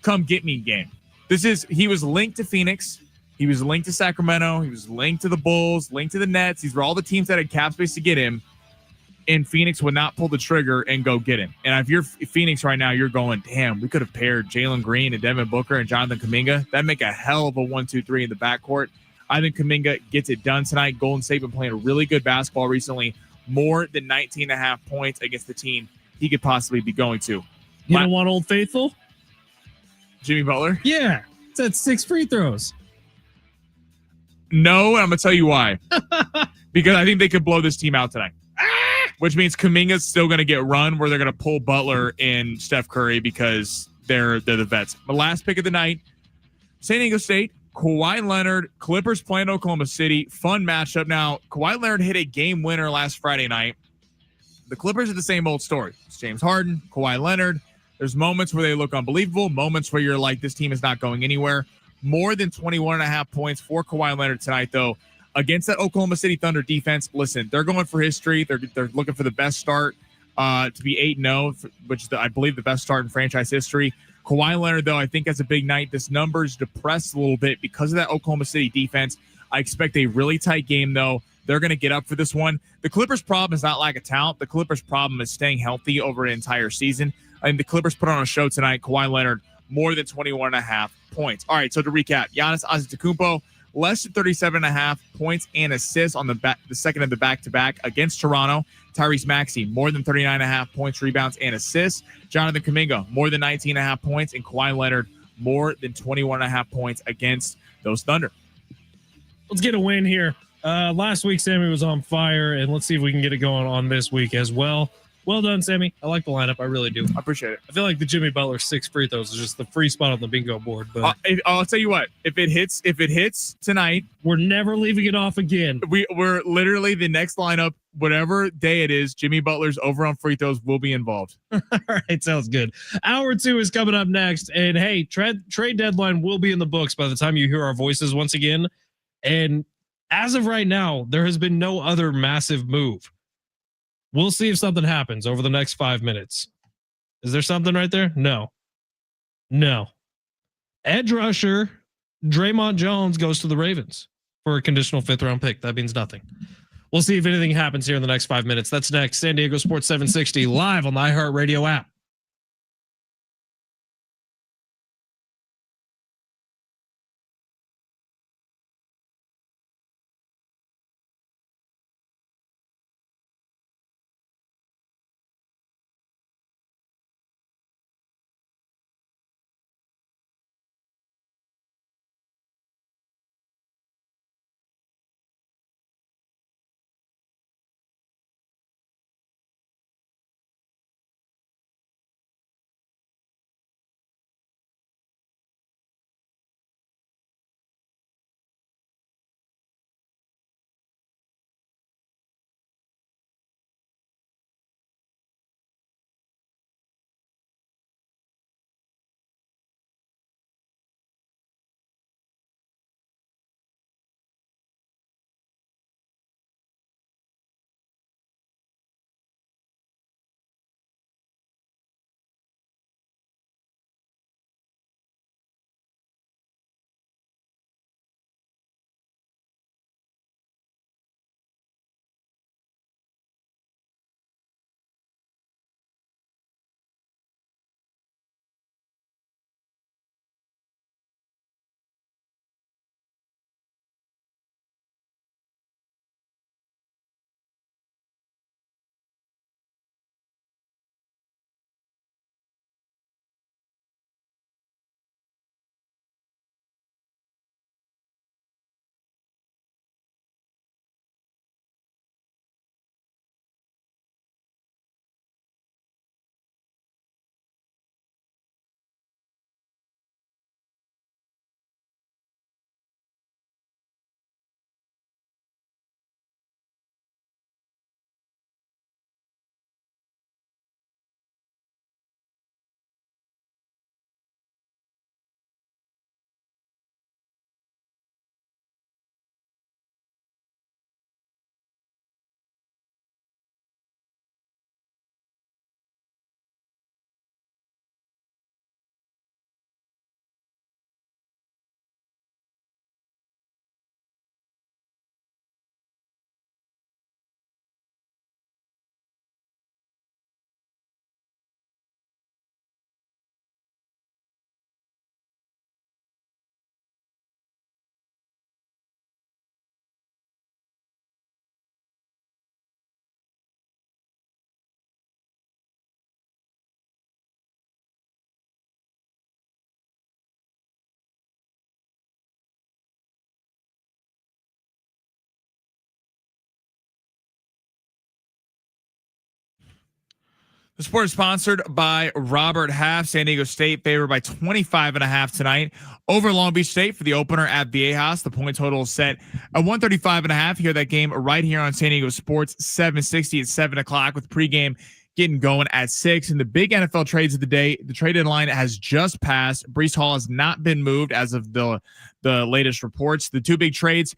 come get me game. He was linked to Phoenix. He was linked to Sacramento. He was linked to the Bulls, linked to the Nets. These were all the teams that had cap space to get him. And Phoenix would not pull the trigger and go get him. And if you're Phoenix right now, you're going, damn, we could have paired Jalen Green and Devin Booker and Jonathan Kuminga. That'd make a hell of a 1-2-3 in the backcourt. I think Kuminga gets it done tonight. Golden State been playing really good basketball recently. More than 19.5 points against the team he could possibly be going to. You don't want Old Faithful? Jimmy Butler? Yeah. It's at 6 free throws. No, and I'm going to tell you why. Because I think they could blow this team out tonight. Which means Kuminga's still going to get run where they're going to pull Butler and Steph Curry because they're the vets. My last pick of the night, San Diego State. Kawhi Leonard, Clippers playing Oklahoma City. Fun matchup. Now, Kawhi Leonard hit a game winner last Friday night. The Clippers are the same old story. It's James Harden, Kawhi Leonard. There's moments where they look unbelievable, moments where you're like, this team is not going anywhere. More than 21.5 points for Kawhi Leonard tonight, though. Against that Oklahoma City Thunder defense, listen, they're going for history. They're looking for the best start to be 8-0, which is, I believe, the best start in franchise history. Kawhi Leonard, though, I think has a big night. This number's depressed a little bit because of that Oklahoma City defense. I expect a really tight game, though. They're going to get up for this one. The Clippers' problem is not lack of talent. The Clippers' problem is staying healthy over an entire season. And the Clippers put on a show tonight. Kawhi Leonard, more than 21.5 points. All right, so to recap, Giannis Antetokounmpo, less than 37.5 points and assists on the second of the back-to-back against Toronto. Tyrese Maxey, more than 39.5 points, rebounds, and assists. Jonathan Kuminga, more than 19.5 points. And Kawhi Leonard, more than 21.5 points against those Thunder. Let's get a win here. Last week, Sammy was on fire, and let's see if we can get it going on this week as well. Well done, Sammy. I like the lineup. I really do. I appreciate it. I feel like the Jimmy Butler 6 free throws is just the free spot on the bingo board. But I'll tell you what, if it hits tonight, we're never leaving it off again. We're literally the next lineup, whatever day it is, Jimmy Butler's over on free throws will be involved. All right, sounds good. Hour 2 is coming up next. And hey, trade deadline will be in the books by the time you hear our voices once again. And as of right now, there has been no other massive move. We'll see if something happens over the next 5 minutes. Is there something right there? No. Edge rusher Draymond Jones goes to the Ravens. for a conditional 5th-round pick. That means nothing. We'll see if anything happens here in the next 5 minutes. That's next. San Diego Sports 760 live on the iHeartRadio app. The sport is sponsored by Robert Half. San Diego State favored by 25.5 tonight over Long Beach State for the opener at Viejas. The point total is set at 135.5. Hear that game right here on San Diego Sports 760 at 7 o'clock with pregame getting going at 6. And the big NFL trades of the day, the trade deadline has just passed. Breece Hall has not been moved as of the latest reports. The two big trades,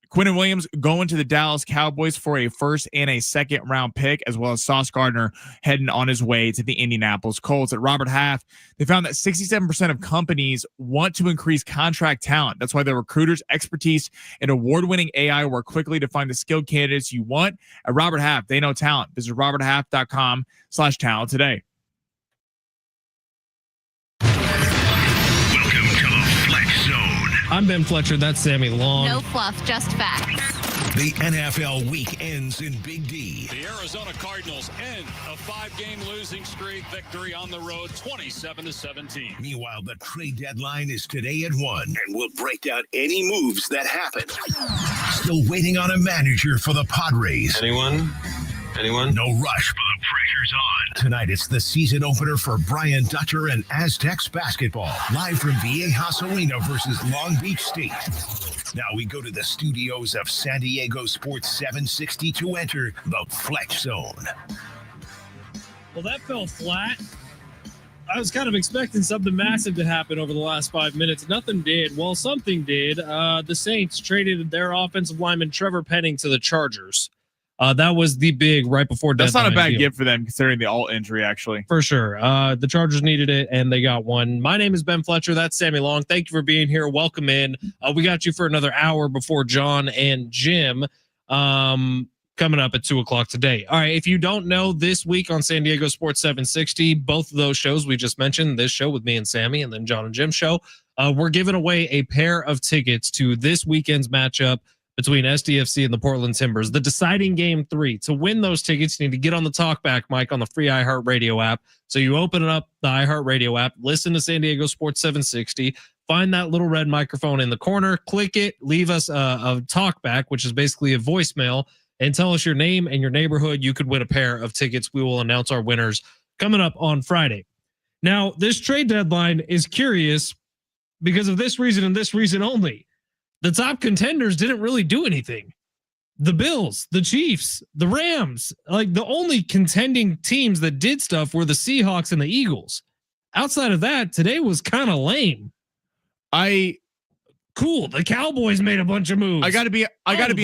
Quinnen Williams going to the Dallas Cowboys for a first and a second round pick, as well as Sauce Gardner heading on his way to the Indianapolis Colts. At Robert Half, they found that 67% of companies want to increase contract talent. That's why their recruiters' expertise and award-winning AI work quickly to find the skilled candidates you want. At Robert Half, they know talent. Visit roberthalf.com/talent today. I'm Ben Fletcher. That's Sammy Long. No fluff, just facts. The NFL week ends in Big D. The Arizona Cardinals end a 5-game losing streak victory on the road, 27-17. Meanwhile, the trade deadline is today at 1, and we'll break down any moves that happen. Still waiting on a manager for the Padres. Anyone? No rush, but the pressure's on. Tonight, it's the season opener for Brian Dutcher and Aztecs basketball. Live from Viejas Arena versus Long Beach State. Now we go to the studios of San Diego Sports 760 to enter the Fletch Zone. Well, that fell flat. I was kind of expecting something massive to happen over the last 5 minutes. Nothing did. Well, something did. The Saints traded their offensive lineman Trevor Penning to the Chargers. That was the big right before deadline. That's not a bad deal. gift for them considering the alt injury, actually. For sure. The Chargers needed it, and they got one. My name is Ben Fletcher. That's Sammy Long. Thank you for being here. Welcome in. We got you for another hour before John and Jim coming up at 2 o'clock today. All right, if you don't know, this week on San Diego Sports 760, both of those shows we just mentioned, this show with me and Sammy, and then John and Jim show, we're giving away a pair of tickets to this weekend's matchup between SDFC and the Portland Timbers, the deciding game 3. To win those tickets, you need to get on the talkback mic on the free iHeartRadio app. So you open it up, the iHeartRadio app, listen to San Diego Sports 760, find that little red microphone in the corner, click it, leave us a talkback, which is basically a voicemail, and tell us your name and your neighborhood. You could win a pair of tickets. We will announce our winners coming up on Friday. Now, this trade deadline is curious because of this reason and this reason only. The top contenders didn't really do anything. The Bills, the Chiefs, the Rams, like the only contending teams that did stuff were the Seahawks and the Eagles. Outside of that, today was kind of lame. Cool. The Cowboys made a bunch of moves. I gotta be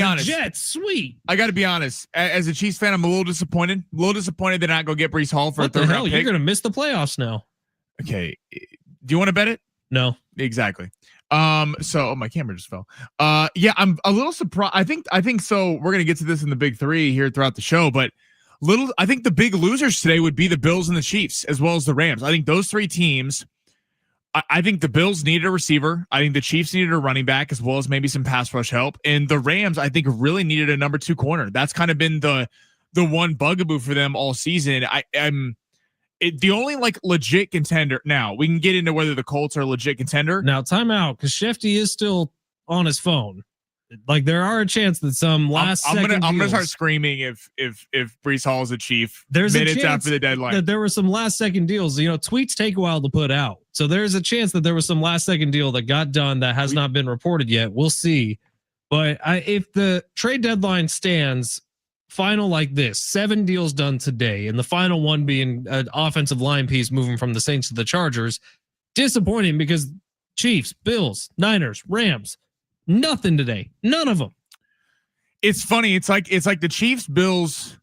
honest. Jets, sweet. I gotta be honest. As a Chiefs fan, I'm a little disappointed. A little disappointed they not go get Breece Hall for what a third the hell? round pick. You're gonna miss the playoffs now. Okay. Do you want to bet it? No. Exactly. So my camera just fell. Yeah, I'm a little surprised. I think so. We're gonna get to this in the big 3 here throughout the show, but I think the big losers today would be the Bills and the Chiefs, as well as the Rams. I think those 3 teams. I think the Bills needed a receiver. I think the Chiefs needed a running back, as well as maybe some pass rush help. And the Rams, I think, really needed a number 2 corner. That's kind of been the one bugaboo for them all season. The only like legit contender. Now we can get into whether the Colts are a legit contender. Now time out, because Shefty is still on his phone. Like there are a chance that some last I'm second gonna deals, start screaming if Breece Hall is a Chief. There's minutes a chance after the deadline that there were some last second deals. You know, tweets take a while to put out, so there's a chance that there was some last second deal that got done that has not been reported yet. We'll see, but if the trade deadline stands final like this, 7 deals done today, and the final one being an offensive line piece moving from the Saints to the Chargers, disappointing because Chiefs, Bills, Niners, Rams. Nothing today. None of them. It's funny. It's like the Chiefs, Bills,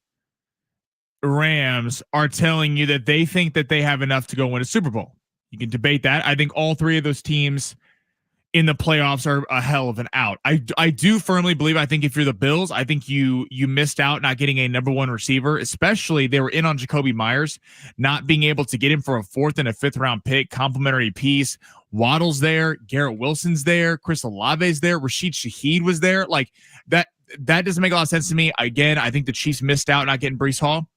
Rams are telling you that they think that they have enough to go win a Super Bowl. You can debate that. I think all 3 of those teams in the playoffs are a hell of an out. I do firmly believe, I think if you're the Bills, I think you missed out not getting a number 1 receiver, especially they were in on Jacoby Myers, not being able to get him for a 4th and a 5th round pick, complimentary piece. Waddle's there, Garrett Wilson's there, Chris Olave's there, Rashid Shaheed was there. Like that doesn't make a lot of sense to me. Again, I think the Chiefs missed out not getting Breece Hall.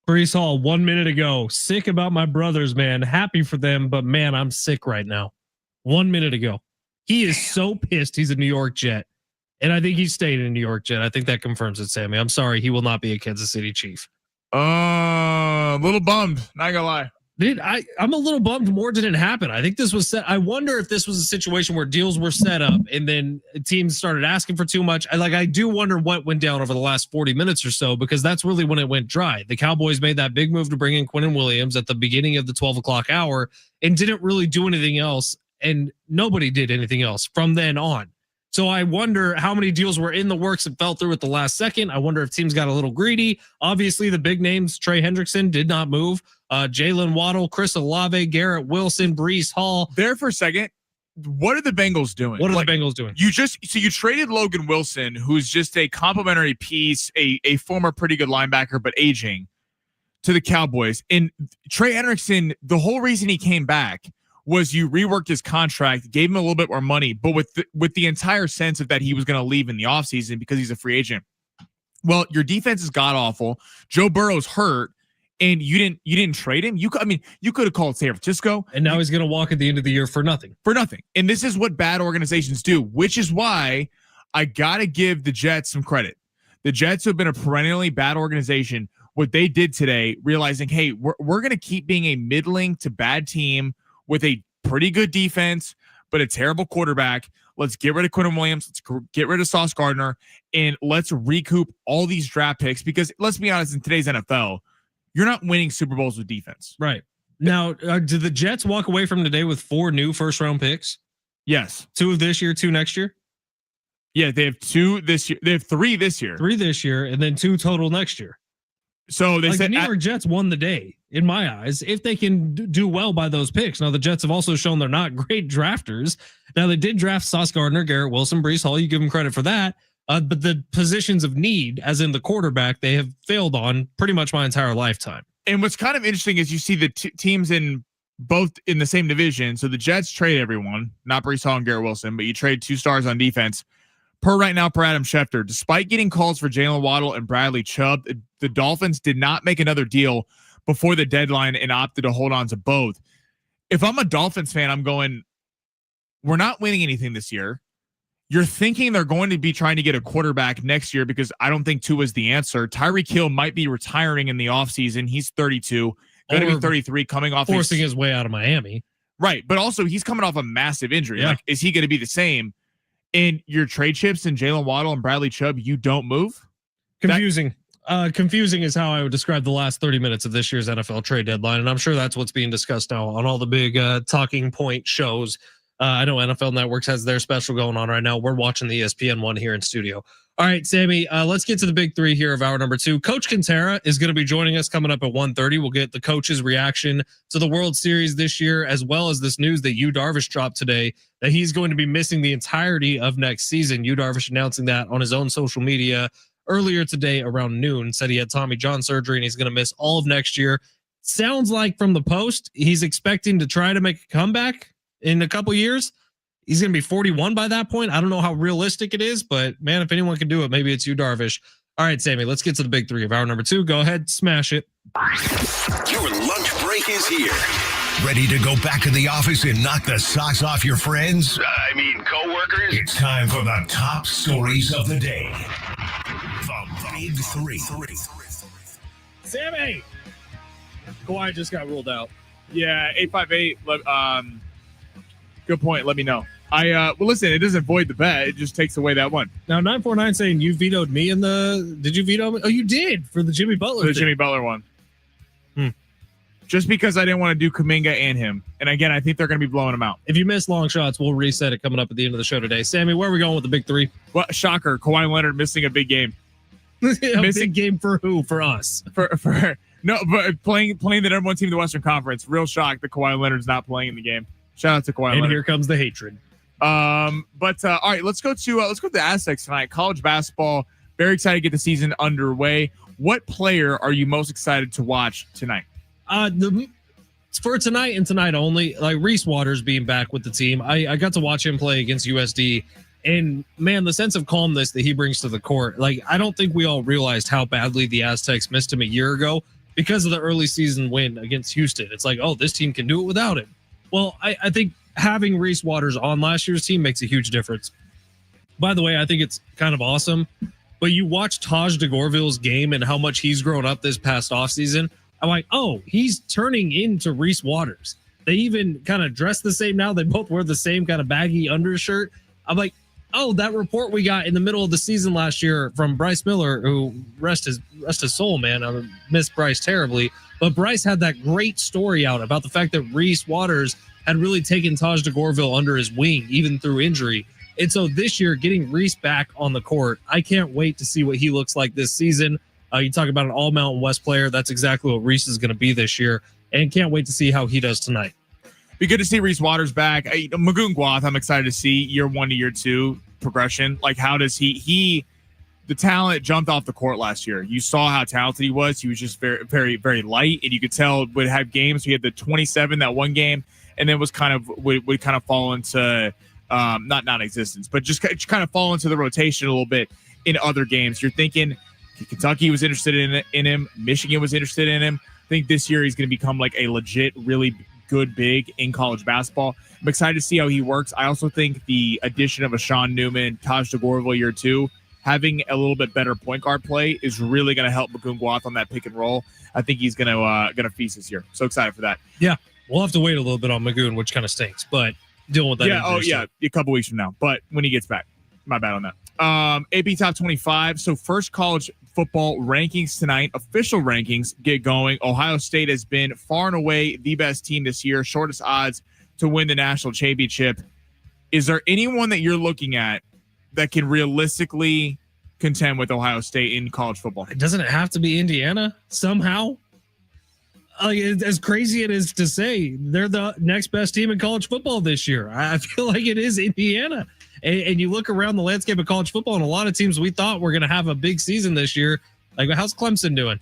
Breece Hall, 1 minute ago, sick about my brothers, man. Happy for them, but man, I'm sick right now. 1 minute ago. He is so pissed he's a New York Jet. And I think he's staying in a New York Jet. I think that confirms it, Sammy. I'm sorry, he will not be a Kansas City Chief. A little bummed, not gonna lie. Dude, I'm a little bummed more didn't happen. I think this was set. I wonder if this was a situation where deals were set up and then teams started asking for too much. I do wonder what went down over the last 40 minutes or so, because that's really when it went dry. The Cowboys made that big move to bring in Quinnen Williams at the beginning of the 12 o'clock hour and didn't really do anything else. And nobody did anything else from then on. So I wonder how many deals were in the works and fell through at the last second. I wonder if teams got a little greedy. Obviously, the big names, Trey Hendrickson, did not move. Jalen Waddle, Chris Olave, Garrett Wilson, Breece Hall. There for a second, what are the Bengals doing? What are the Bengals doing? You traded Logan Wilson, who's just a complimentary piece, a former pretty good linebacker, but aging, to the Cowboys. And Trey Hendrickson, the whole reason he came back was you reworked his contract, gave him a little bit more money, but with the entire sense of that he was going to leave in the offseason because he's a free agent. Well, your defense is god awful. Joe Burrow's hurt, and you didn't trade him. You could have called San Francisco, and now he's going to walk at the end of the year for nothing. And this is what bad organizations do, which is why I gotta give the Jets some credit. The Jets have been a perennially bad organization. What they did today, realizing, hey, we're going to keep being a middling to bad team with a pretty good defense, but a terrible quarterback. Let's get rid of Quinnen Williams. Let's get rid of Sauce Gardner, and let's recoup all these draft picks, because let's be honest, in today's NFL, you're not winning Super Bowls with defense. Right. Now, did the Jets walk away from today with 4 new first-round picks? Yes. 2 of this year, 2 next year? Yeah, they have 2 this year. They have 3 this year. 3 this year, and then 2 total next year. So they said the New York Jets won the day in my eyes if they can do well by those picks. Now the Jets have also shown they're not great drafters. Now they did draft Sauce Gardner, Garrett Wilson, Breece Hall. You give them credit for that. But the positions of need, as in the quarterback, they have failed on pretty much my entire lifetime. And what's kind of interesting is you see the teams in both in the same division. So the Jets trade everyone, not Breece Hall and Garrett Wilson, but you trade 2 stars on defense. Per Adam Schefter, despite getting calls for Jalen Waddle and Bradley Chubb, the Dolphins did not make another deal before the deadline and opted to hold on to both. If I'm a Dolphins fan, I'm going, we're not winning anything this year. You're thinking they're going to be trying to get a quarterback next year because I don't think Tua is the answer. Tyreek Hill might be retiring in the offseason. He's 32, going to be 33, coming off forcing his way out of Miami. Right, but also he's coming off a massive injury. Yeah. Like, is he going to be the same? In your trade chips and Jalen Waddle and Bradley Chubb, you don't move? Confusing. Confusing is how I would describe the last 30 minutes of this year's NFL trade deadline. And I'm sure that's what's being discussed now on all the big talking point shows. I know NFL Networks has their special going on right now. We're watching the ESPN one here in studio. All right, Sammy, let's get to the big 3 here of hour number 2. Coach Kentera is going to be joining us coming up at 1:30. We'll get the coach's reaction to the World Series this year, as well as this news that Yu Darvish dropped today, that he's going to be missing the entirety of next season. Yu Darvish announcing that on his own social media earlier today around noon, said he had Tommy John surgery and he's going to miss all of next year. Sounds like from the Post, he's expecting to try to make a comeback in a couple years. He's going to be 41 by that point. I don't know how realistic it is, but man, if anyone can do it, maybe it's Yu Darvish. All right, Sammy, let's get to the big 3 of hour number 2. Go ahead, smash it. Your lunch break is here. Ready to go back to the office and knock the socks off your friends? Coworkers? It's time for the top stories of the day. The big 3. Sammy! Kawhi just got ruled out. Yeah, 858. Good point. Let me know. Well, listen, it doesn't void the bet. It just takes away that one. Now, 949 saying you vetoed me in the. Did you veto me? Oh, you did for the Jimmy Butler. For the Jimmy Butler one. Just because I didn't want to do Kuminga and him. And again, I think they're going to be blowing him out. If you miss long shots, we'll reset it coming up at the end of the show today. Sammy, where are we going with the big 3? Well, shocker. Kawhi Leonard missing a big game. Missing game for who? For us. No, but playing the number 1 team in the Western Conference. Real shock that Kawhi Leonard's not playing in the game. Shout out to Kawhi Leonard. And here comes the hatred. All right, let's go to the Aztecs tonight. College basketball. Very excited to get the season underway. What player are you most excited to watch tonight? For tonight and tonight only, like Reese Waters being back with the team. I got to watch him play against USD, and man, the sense of calmness that he brings to the court. Like, I don't think we all realized how badly the Aztecs missed him a year ago because of the early season win against Houston. It's like, oh, this team can do it without him. Well, I think having Reese Waters on last year's team makes a huge difference. By the way, I think it's kind of awesome, but you watch Taj DeGorville's game and how much he's grown up this past offseason. I'm like, oh, he's turning into Reese Waters. They even kind of dress the same now. They both wear the same kind of baggy undershirt. I'm like, oh, that report we got in the middle of the season last year from Bryce Miller, who rest his soul, man. I miss Bryce terribly. But Bryce had that great story out about the fact that Reese Waters had really taken Taj DeGorville under his wing, even through injury. And so this year, getting Reese back on the court, I can't wait to see what he looks like this season. You talk about an all-Mountain West player. That's exactly what Reese is going to be this year. And can't wait to see how he does tonight. Be good to see Reese Waters back. Magoon Guath, I'm excited to see year 1 to year 2 progression. Like, how does the talent jumped off the court last year. You saw how talented he was. He was just very, very, very light. And you could tell would have games. He had the 27, that one game, and then was would kind of fall into not non-existence, but just kind of fall into the rotation a little bit in other games. You're thinking Kentucky was interested in him. Michigan was interested in him. I think this year he's going to become like a legit, really good big in college basketball. I'm excited to see how he works. I also think the addition of a Sean Newman, Taj DeGorville year 2, having a little bit better point guard play is really going to help Magoon Guath on that pick and roll. I think he's going to feast this year. So excited for that. Yeah, we'll have to wait a little bit on Magoon, which kind of stinks, but dealing with that. Yeah, a couple weeks from now. But when he gets back, my bad on that. AP Top 25. So first college football rankings tonight. Official rankings get going. Ohio State has been far and away the best team this year. Shortest odds to win the national championship. Is there anyone that you're looking at that can realistically contend with Ohio State in college football? Doesn't it have to be Indiana somehow? Like, as crazy it is to say, they're the next best team in college football this year. I feel like it is Indiana. And you look around the landscape of college football, and a lot of teams we thought were going to have a big season this year. Like, how's Clemson doing?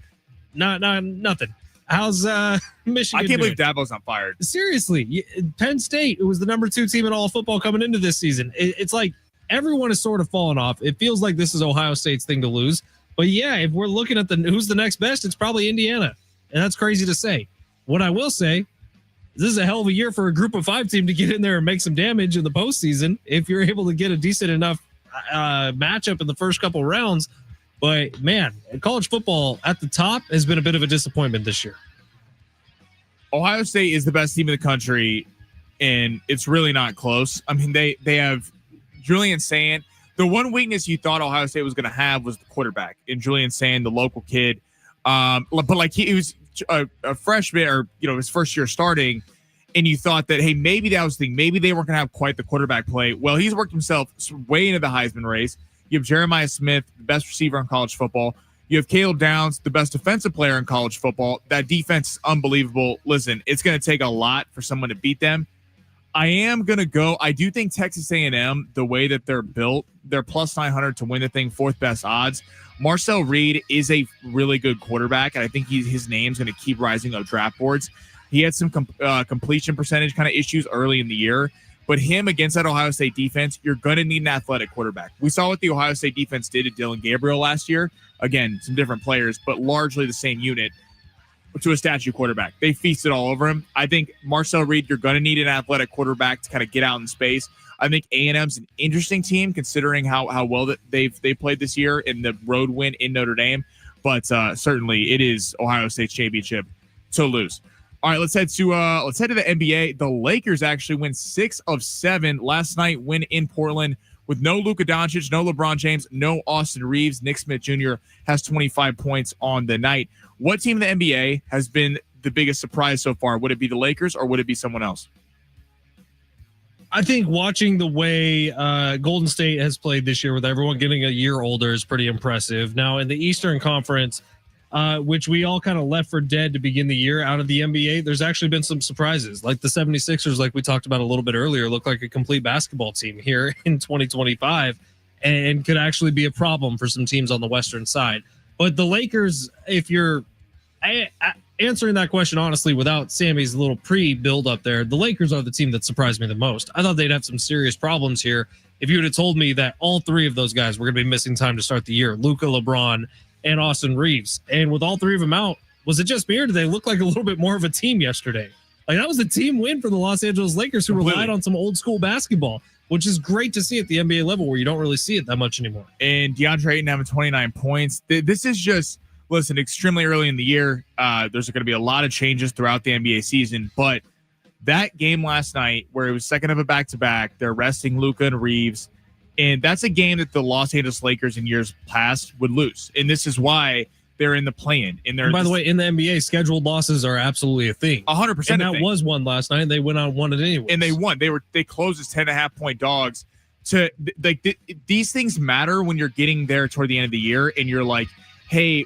Nothing. How's Michigan? I can't doing? believe Dabo's not fired. Seriously, Penn State, it was the number 2 team in all of football coming into this season. It's like everyone is sort of falling off. It feels like this is Ohio State's thing to lose. But yeah, if we're looking at who's the next best, it's probably Indiana. And that's crazy to say. What I will say, this is a hell of a year for a group of 5 team to get in there and make some damage in the postseason if you're able to get a decent enough matchup in the first couple rounds. But, man, college football at the top has been a bit of a disappointment this year. Ohio State is the best team in the country, and it's really not close. I mean, they have Julian Sand. The one weakness you thought Ohio State was going to have was the quarterback in Julian Sand, the local kid. But like he was a freshman, or his first year starting, and you thought that, hey, maybe that was the thing. Maybe they weren't going to have quite the quarterback play. Well, he's worked himself way into the Heisman race. You have Jeremiah Smith, the best receiver in college football. You have Caleb Downs, the best defensive player in college football. That defense is unbelievable. Listen, it's going to take a lot for someone to beat them. I am going to go. I do think Texas A&M, the way that they're built, they're plus 900 to win the thing, 4th best odds. Marcel Reed is a really good quarterback, and I think his name's going to keep rising up draft boards. He had some completion percentage kind of issues early in the year, but him against that Ohio State defense, you're going to need an athletic quarterback. We saw what the Ohio State defense did to Dylan Gabriel last year. Again, some different players, but largely the same unit to a statue quarterback. They feasted all over him. I think Marcel Reed, you're going to need an athletic quarterback to kind of get out in space. I think A&M's an interesting team considering how well that they've played this year in the road win in Notre Dame. But certainly it is Ohio State's championship to lose. All right, let's head to the NBA. The Lakers actually win 6 of 7 last night. Win in Portland with no Luka Doncic, no LeBron James, no Austin Reeves. Nick Smith Jr. has 25 points on the night. What team in the NBA has been the biggest surprise so far? Would it be the Lakers or would it be someone else? I think watching the way Golden State has played this year with everyone getting a year older is pretty impressive. Now, in the Eastern Conference, which we all kind of left for dead to begin the year out of the NBA, there's actually been some surprises. Like the 76ers, like we talked about a little bit earlier, look like a complete basketball team here in 2025 and could actually be a problem for some teams on the Western side. But the Lakers, if you're answering that question honestly without Sammy's little pre-build up there, the Lakers are the team that surprised me the most. I thought they'd have some serious problems here if you would have told me that all 3 of those guys were going to be missing time to start the year, Luka, LeBron, and Austin Reeves. And with all 3 of them out, was it just me or did they look like a little bit more of a team yesterday? Like that was a team win for the Los Angeles Lakers who relied on some old school basketball, which is great to see at the NBA level where you don't really see it that much anymore. And DeAndre Ayton having 29 points. This is just, listen, extremely early in the year. There's going to be a lot of changes throughout the NBA season, but that game last night where it was second of a back-to-back, they're resting Luka and Reeves, and that's a game that the Los Angeles Lakers in years past would lose. And this is why they're in the play-in. And by the way, in the NBA, scheduled losses are absolutely a thing. 100%. And that was one last night. They went on and won it anyway. And they won. They closed as 10.5-point dogs. These things matter when you're getting there toward the end of the year, and you're like, hey,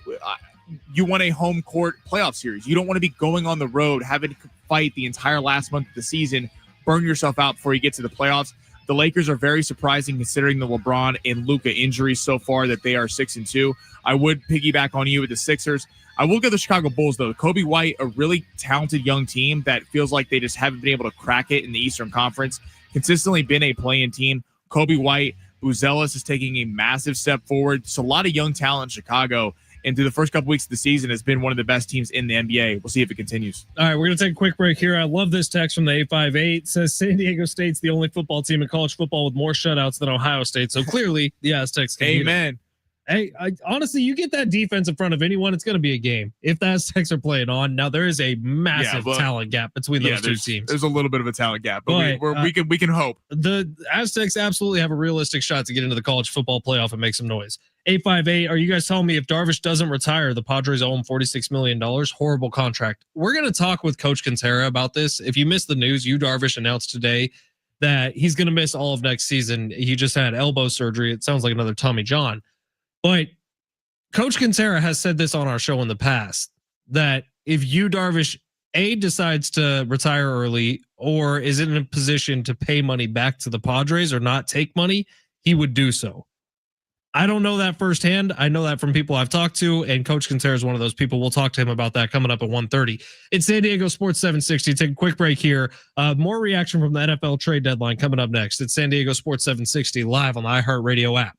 you want a home court playoff series. You don't want to be going on the road, having to fight the entire last month of the season, burn yourself out before you get to the playoffs. The Lakers are very surprising considering the LeBron and Luka injuries so far that they are 6-2. I would piggyback on you with the Sixers. I will go the Chicago Bulls, though. Kobe White, a really talented young team that feels like they just haven't been able to crack it in the Eastern Conference. Consistently been a play-in team. Kobe White, Buzelis is taking a massive step forward. Just a lot of young talent in Chicago. And through the first couple weeks of the season, has been one of the best teams in the NBA. We'll see if it continues. All right, we're going to take a quick break here. I love this text from the 858. It says San Diego State's the only football team in college football with more shutouts than Ohio State. So clearly, the Aztecs can Amen. Hey, honestly, you get that defense in front of anyone, it's going to be a game. If the Aztecs are playing on, now there is a massive talent gap between those 2 teams. There's a little bit of a talent gap, but we can hope. The Aztecs absolutely have a realistic shot to get into the college football playoff and make some noise. 858, are you guys telling me if Darvish doesn't retire, the Padres owe him $46 million? Horrible contract. We're going to talk with Coach Kentera about this. If you missed the news, Darvish announced today that he's going to miss all of next season. He just had elbow surgery. It sounds like another Tommy John. But Coach Kentera has said this on our show in the past, that if Yu Darvish decides to retire early or is in a position to pay money back to the Padres or not take money, he would do so. I don't know that firsthand. I know that from people I've talked to, and Coach Kentera is one of those people. We'll talk to him about that coming up at 1:30. It's San Diego Sports 760. Take a quick break here. More reaction from the NFL trade deadline coming up next. It's San Diego Sports 760 live on the iHeartRadio app.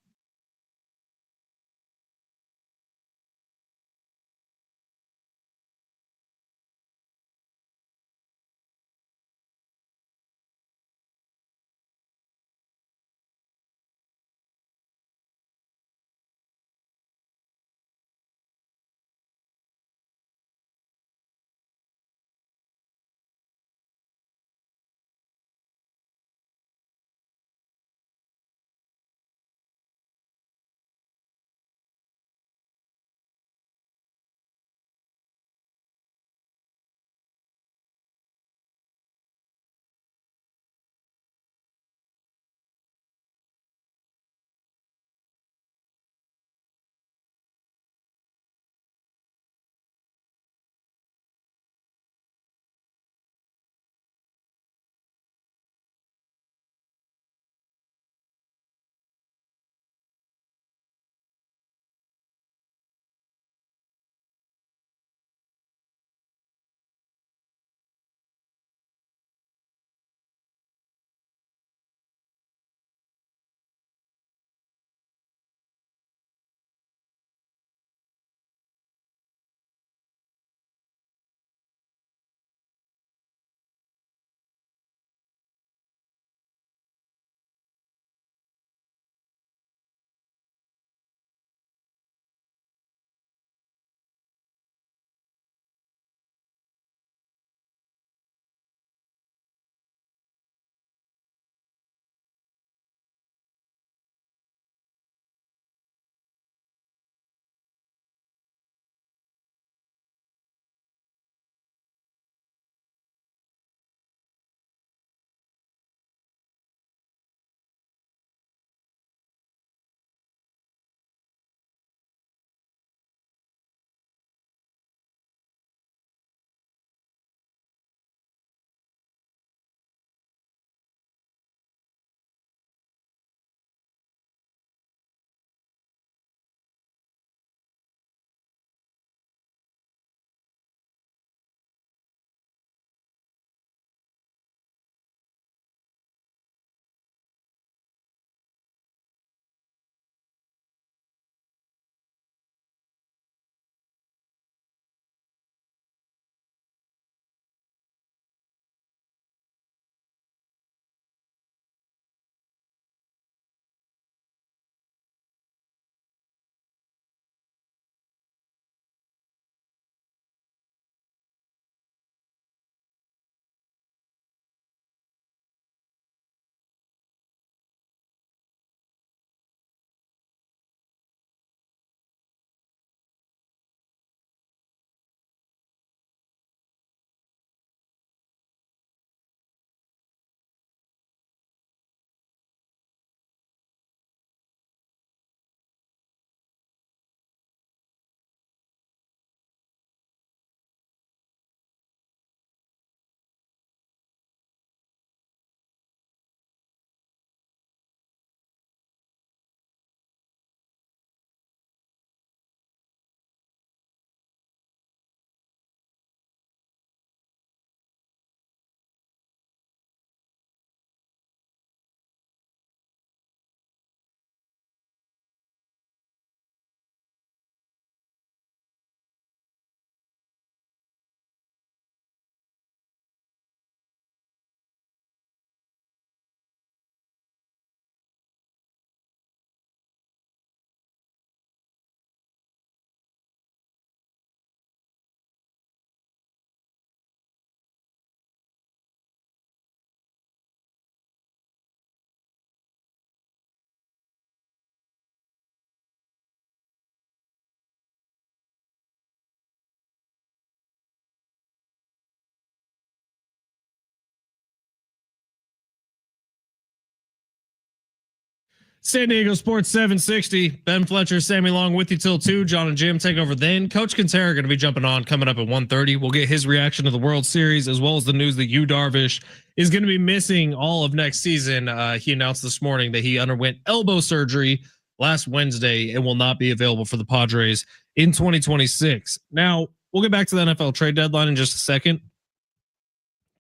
San Diego Sports 760. Ben Fletcher, Sammy Long with you till 2. John and Jim take over then. Coach Kentera going to be jumping on coming up at 1:30. We'll get his reaction to the World Series as well as the news that Yu Darvish is going to be missing all of next season. He announced this morning that he underwent elbow surgery last Wednesday and will not be available for the Padres in 2026. Now, we'll get back to the NFL trade deadline in just a second.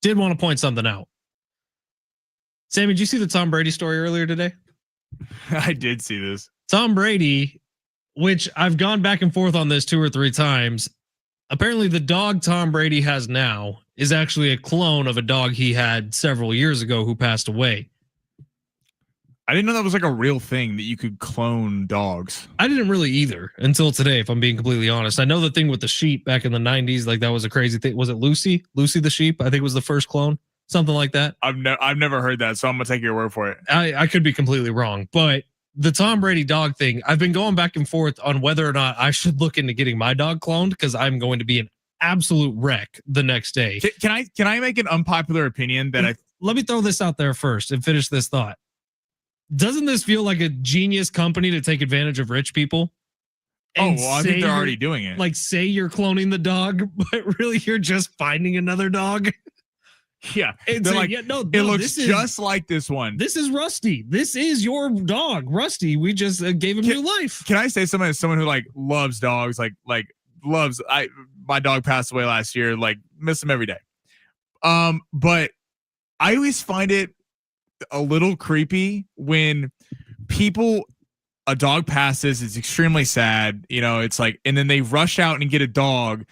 Did want to point something out. Sammy, did you see the Tom Brady story earlier today? I did see this. Tom Brady, which I've gone back and forth on this 2 or 3 times. Apparently the dog Tom Brady has now is actually a clone of a dog he had several years ago who passed away. I didn't know that was like a real thing that you could clone dogs. I didn't really either until today, if I'm being completely honest. I know the thing with the sheep back in the 90s, like that was a crazy thing. Was it Lucy? Lucy the sheep, I think was the first clone. Something like that. I've never heard that, so I'm gonna take your word for it. I could be completely wrong, but the Tom Brady dog thing, I've been going back and forth on whether or not I should look into getting my dog cloned because I'm going to be an absolute wreck the next day. Can I make an unpopular opinion that Let me throw this out there first and finish this thought. Doesn't this feel like a genius company to take advantage of rich people? I think they're already doing it. Like say you're cloning the dog, but really you're just finding another dog. Yeah, they're like, it looks just like this one. This is Rusty. This is your dog, Rusty. We just gave him new life. Can I say something as someone who like loves dogs, like loves? My dog passed away last year. Like miss him every day. But I always find it a little creepy when a dog passes. It's extremely sad. You know, it's like, and then they rush out and get a dog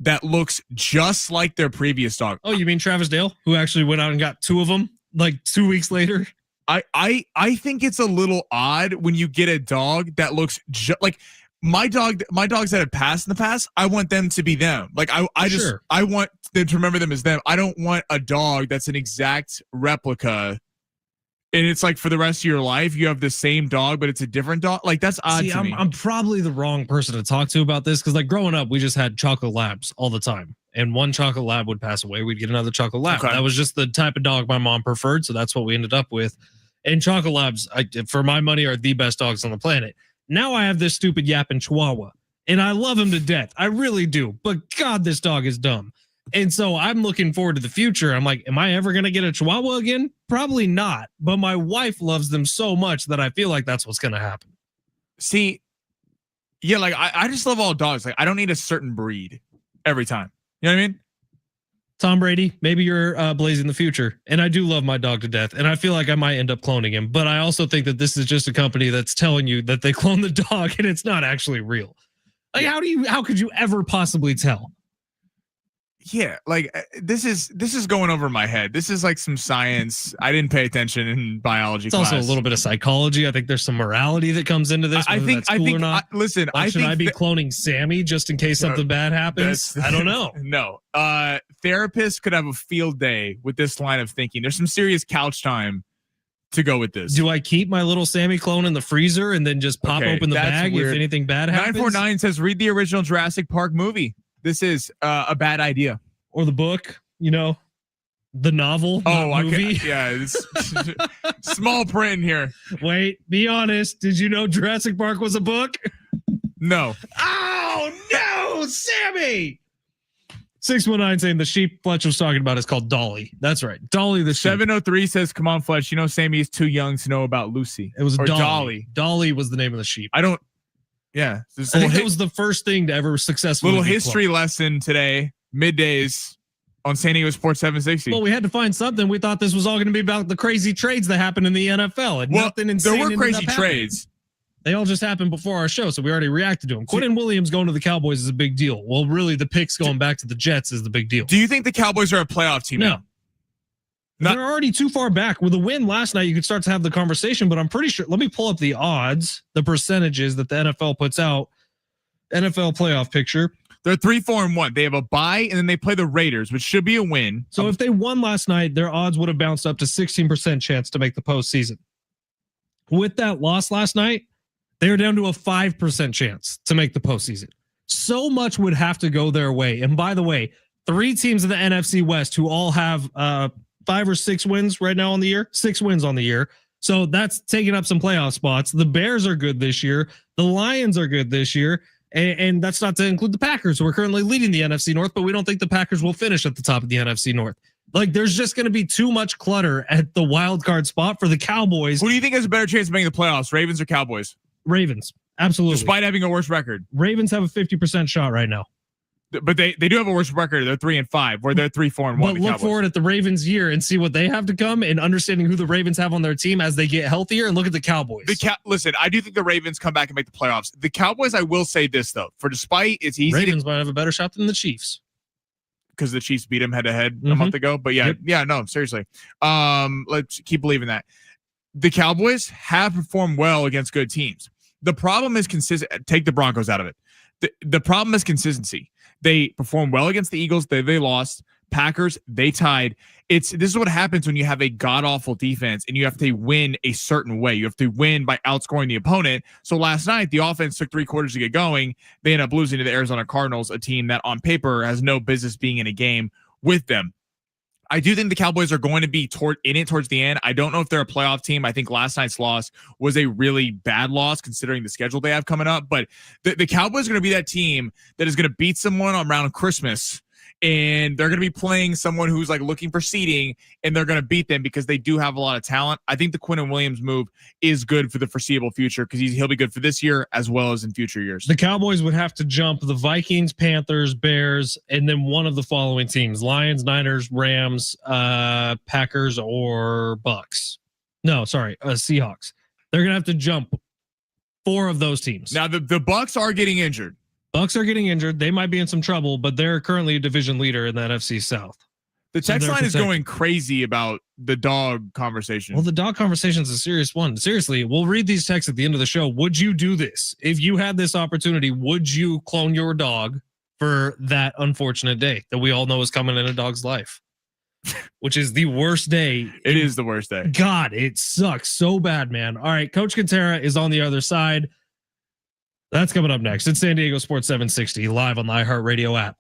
that looks just like their previous dog. Oh, you mean Travis Dale, who actually went out and got 2 of them like 2 weeks later? I think it's a little odd when you get a dog that looks like my dogs that have passed in the past. I want them to be them. Like I want them to remember them as them. I don't want a dog that's an exact replica. And it's like for the rest of your life, you have the same dog, but it's a different dog. Like that's odd to me. I'm probably the wrong person to talk to about this because like growing up, we just had chocolate labs all the time. And one chocolate lab would pass away. We'd get another chocolate lab. Okay. That was just the type of dog my mom preferred. So that's what we ended up with. And chocolate labs, for my money, are the best dogs on the planet. Now I have this stupid yapping Chihuahua and I love him to death. I really do. But God, this dog is dumb. And so I'm looking forward to the future. I'm like, am I ever going to get a Chihuahua again? Probably not. But my wife loves them so much that I feel like that's what's going to happen. See, yeah, like I just love all dogs. Like I don't need a certain breed every time. You know what I mean? Tom Brady, maybe you're blazing the future. And I do love my dog to death. And I feel like I might end up cloning him. But I also think that this is just a company that's telling you that they clone the dog and it's not actually real. Like, how could you ever possibly tell? Yeah, like this is going over my head. This is like some science. I didn't pay attention in biology class. It's also a little bit of psychology. I think there's some morality that comes into this. I think should I be cloning Sammy just in case something bad happens? I don't know. No. Therapists could have a field day with this line of thinking. There's some serious couch time to go with this. Do I keep my little Sammy clone in the freezer and then just pop open the bag weird. If anything bad happens? 949 says read the original Jurassic Park movie. This is a bad idea. Or the book, you know, the novel. Movie. It's small print here. Wait, be honest. Did you know Jurassic Park was a book? No. Oh, no, Sammy. 619 saying the sheep Fletch was talking about is called Dolly. That's right. Dolly the sheep. 703 says, come on, Fletch. You know, Sammy is too young to know about Lucy. It was Dolly. Dolly was the name of the sheep. Yeah. I think that was the first thing to ever successfully. Little history lesson today, middays on San Diego Sports 760. Well, we had to find something. We thought this was all going to be about the crazy trades that happened in the NFL. And nothing insane. There were crazy trades. They all just happened before our show, so we already reacted to them. Quentin Williams going to the Cowboys is a big deal. Well, really, the picks going back to the Jets is the big deal. Do you think the Cowboys are a playoff team now? They're already too far back. With a win last night, you could start to have the conversation, but I'm pretty sure. Let me pull up the odds, the percentages that the NFL puts out. NFL playoff picture. They're 3-4-1. They have a bye, and then they play the Raiders, which should be a win. So if they won last night, their odds would have bounced up to 16% chance to make the postseason. With that loss last night, they're down to a 5% chance to make the postseason. So much would have to go their way. And by the way, 3 teams in the NFC West who all have 5 or 6 wins right now on the year, 6 wins on the year. So that's taking up some playoff spots. The Bears are good this year. The Lions are good this year. And that's not to include the Packers, who are currently leading the NFC North, but we don't think the Packers will finish at the top of the NFC North. Like, there's just going to be too much clutter at the wild card spot for the Cowboys. Who do you think has a better chance of making the playoffs, Ravens or Cowboys? Ravens. Absolutely. Despite having a worse record. Ravens have a 50% shot right now. But they do have a worse record. They're 3-5, where they're 3-4-1. But look forward at the Ravens year and see what they have to come, and understanding who the Ravens have on their team as they get healthier. And look at the Cowboys. Listen, I do think the Ravens come back and make the playoffs. The Cowboys, I will say this though, for despite it's easy. Ravens might have a better shot than the Chiefs because the Chiefs beat them head to head a month ago. But no, seriously. Let's keep believing that the Cowboys have performed well against good teams. The problem is consistent. Take the Broncos out of it. The problem is consistency. They performed well against the Eagles. They lost. Packers, they tied. This is what happens when you have a god-awful defense and you have to win a certain way. You have to win by outscoring the opponent. So last night, the offense took 3 quarters to get going. They ended up losing to the Arizona Cardinals, a team that on paper has no business being in a game with them. I do think the Cowboys are going to be in it towards the end. I don't know if they're a playoff team. I think last night's loss was a really bad loss considering the schedule they have coming up. But the Cowboys are going to be that team that is going to beat someone around Christmas, and they're going to be playing someone who's like looking for seeding, and they're going to beat them because they do have a lot of talent. I think the Quinnen Williams move is good for the foreseeable future because he'll be good for this year as well as in future years. The Cowboys would have to jump the Vikings, Panthers, Bears, and then one of the following teams: Lions, Niners, Rams, Packers, or Bucks. No, sorry, Seahawks. They're going to have to jump 4 of those teams. Now the Bucks are getting injured. Bucks are getting injured. They might be in some trouble, but they're currently a division leader in the NFC South. The text line is going crazy about the dog conversation. Well, the dog conversation is a serious one. Seriously, we'll read these texts at the end of the show. Would you do this? If you had this opportunity, would you clone your dog for that unfortunate day that we all know is coming in a dog's life? Which is the worst day. It is the worst day. God, it sucks so bad, man. All right, Coach Kentera is on the other side. That's coming up next. It's San Diego Sports 760 live on the iHeartRadio app.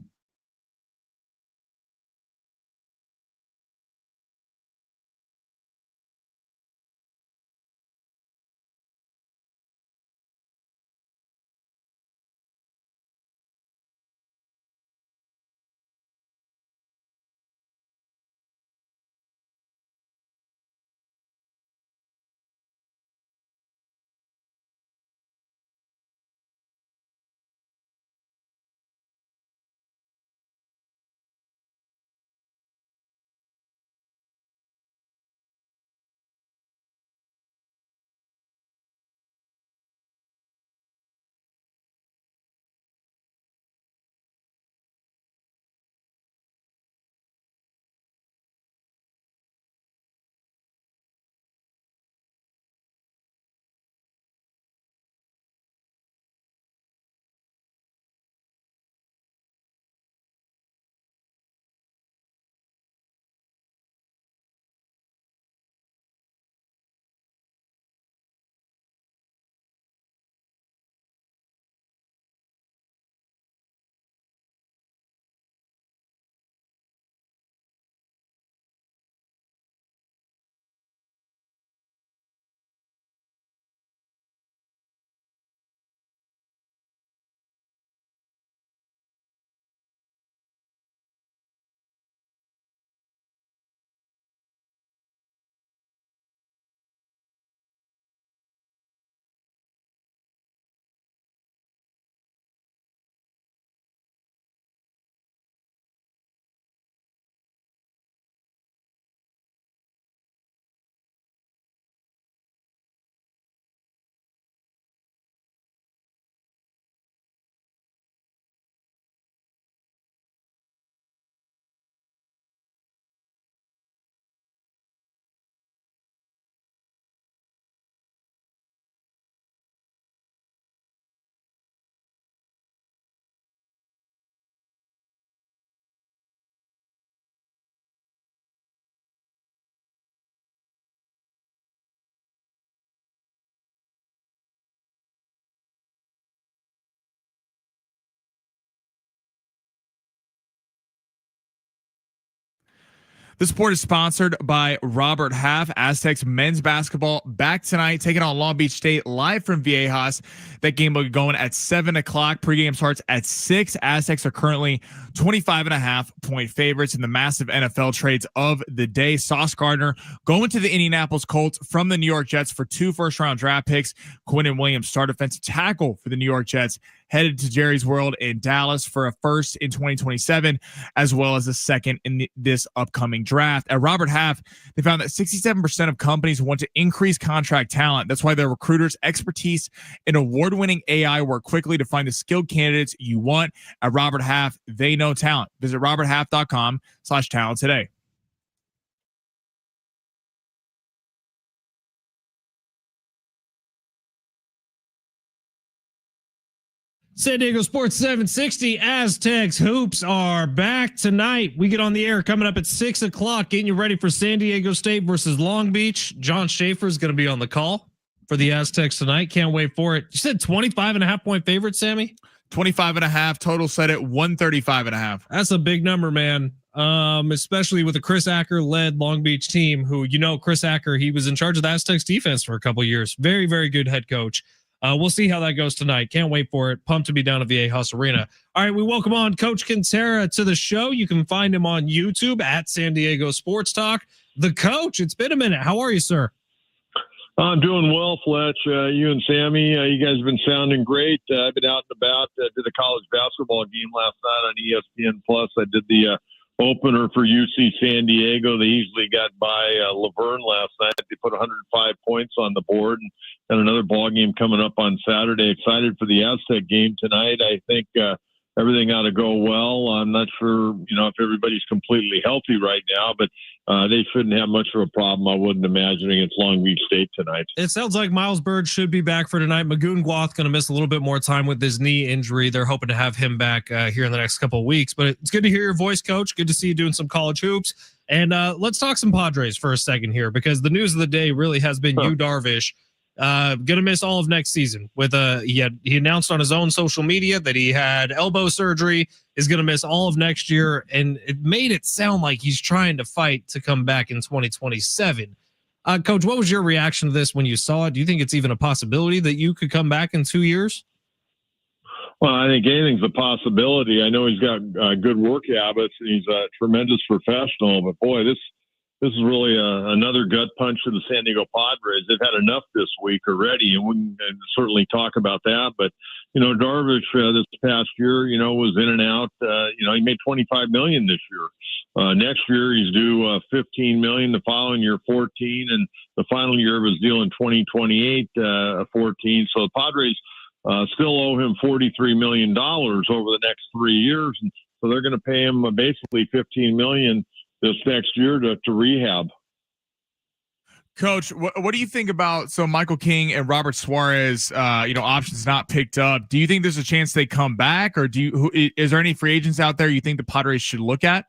This sport is sponsored by Robert Half. Aztecs men's basketball back tonight, taking on Long Beach State live from Viejas. That game will be going at 7 o'clock. Pregame starts at 6. Aztecs are currently 25.5-point favorites in the massive NFL trades of the day. Sauce Gardner going to the Indianapolis Colts from the New York Jets for 2 first-round draft picks. Quinnen Williams, star defensive tackle for the New York Jets, headed to Jerry's World in Dallas for a first in 2027, as well as a second in this upcoming draft. At Robert Half, they found that 67% of companies want to increase contract talent. That's why their recruiters' expertise in award-winning AI work quickly to find the skilled candidates you want. At Robert Half, they know talent. Visit roberthalf.com/talent today. San Diego Sports 760 Aztecs hoops are back tonight. We get on the air coming up at 6 o'clock, getting you ready for San Diego State versus Long Beach. John Schaefer is going to be on the call for the Aztecs tonight. Can't wait for it. You said 25.5-point favorite, Sammy? 25.5, total set at 135.5. That's a big number, man. Especially with the Chris Acker led Long Beach team, who, Chris Acker, he was in charge of the Aztecs defense for a couple of years. Very, very good head coach. We'll see how that goes tonight. Can't wait for it. Pumped to be down at Viejas Arena. All right, we welcome on Coach Kentera to the show. You can find him on YouTube at San Diego Sports Talk. The coach, it's been a minute. How are you, sir? I'm doing well, Fletch. You and Sammy, you guys have been sounding great. I've been out and about. Did a college basketball game last night on ESPN Plus. I did the opener for UC San Diego. They easily got by Laverne last night. They put 105 points on the board, and another ball game coming up on Saturday. Excited for the Aztec game tonight. I think everything ought to go well. I'm not sure, if everybody's completely healthy right now, but they shouldn't have much of a problem, I wouldn't imagine, against Long Beach State tonight. It sounds like Miles Bird should be back for tonight. Magoon Guath going to miss a little bit more time with his knee injury. They're hoping to have him back here in the next couple of weeks. But it's good to hear your voice, Coach. Good to see you doing some college hoops. And let's talk some Padres for a second here, because the news of the day really has been Yu Darvish. Gonna miss all of next season. With he announced on his own social media that he had elbow surgery, is gonna miss all of next year, and it made it sound like he's trying to fight to come back in 2027. Coach, what was your reaction to this when you saw it? Do you think it's even a possibility that you could come back in 2 years? Well, I think anything's a possibility. I know he's got good work habits, and he's a tremendous professional, but boy, this is really another gut punch to the San Diego Padres. They've had enough this week already, and we can certainly talk about that. But, Darvish this past year, was in and out. He made $25 million this year. Next year, he's due $15 million. The following year, $14 million. And the final year of his deal in 2028, $14 million. So the Padres still owe him $43 million over the next 3 years. And so they're going to pay him basically $15 million this next year to rehab. Coach, what do you think about Michael King and Robert Suarez? Options not picked up. Do you think there's a chance they come back, or is there any free agents out there you think the Padres should look at?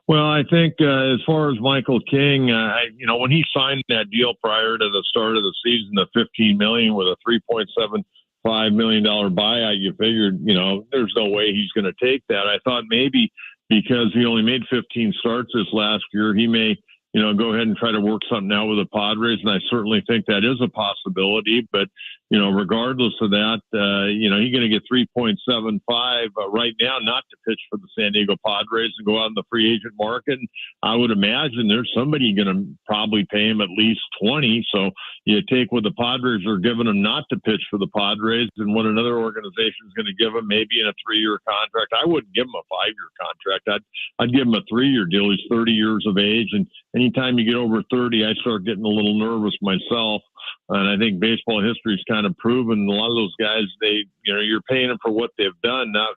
Well, I think as far as Michael King, when he signed that deal prior to the start of the season, the $15 million with a $3.75 million buyout, you figured, there's no way he's going to take that. I thought maybe because he only made 15 starts this last year, he may, go ahead and try to work something out with the Padres. And I certainly think that is a possibility. But, regardless of that, he's going to get 3.75 right now not to pitch for the San Diego Padres and go out in the free agent market. And I would imagine there's somebody going to probably pay him at least 20. So you take what the Padres are giving him not to pitch for the Padres and what another organization is going to give him maybe in a 3-year contract. I wouldn't give him a 5-year contract. I'd give him a 3-year deal. He's 30 years of age. And anytime you get over 30, I start getting a little nervous myself. And I think baseball history is kind of proven a lot of those guys, you're paying them for what they've done, not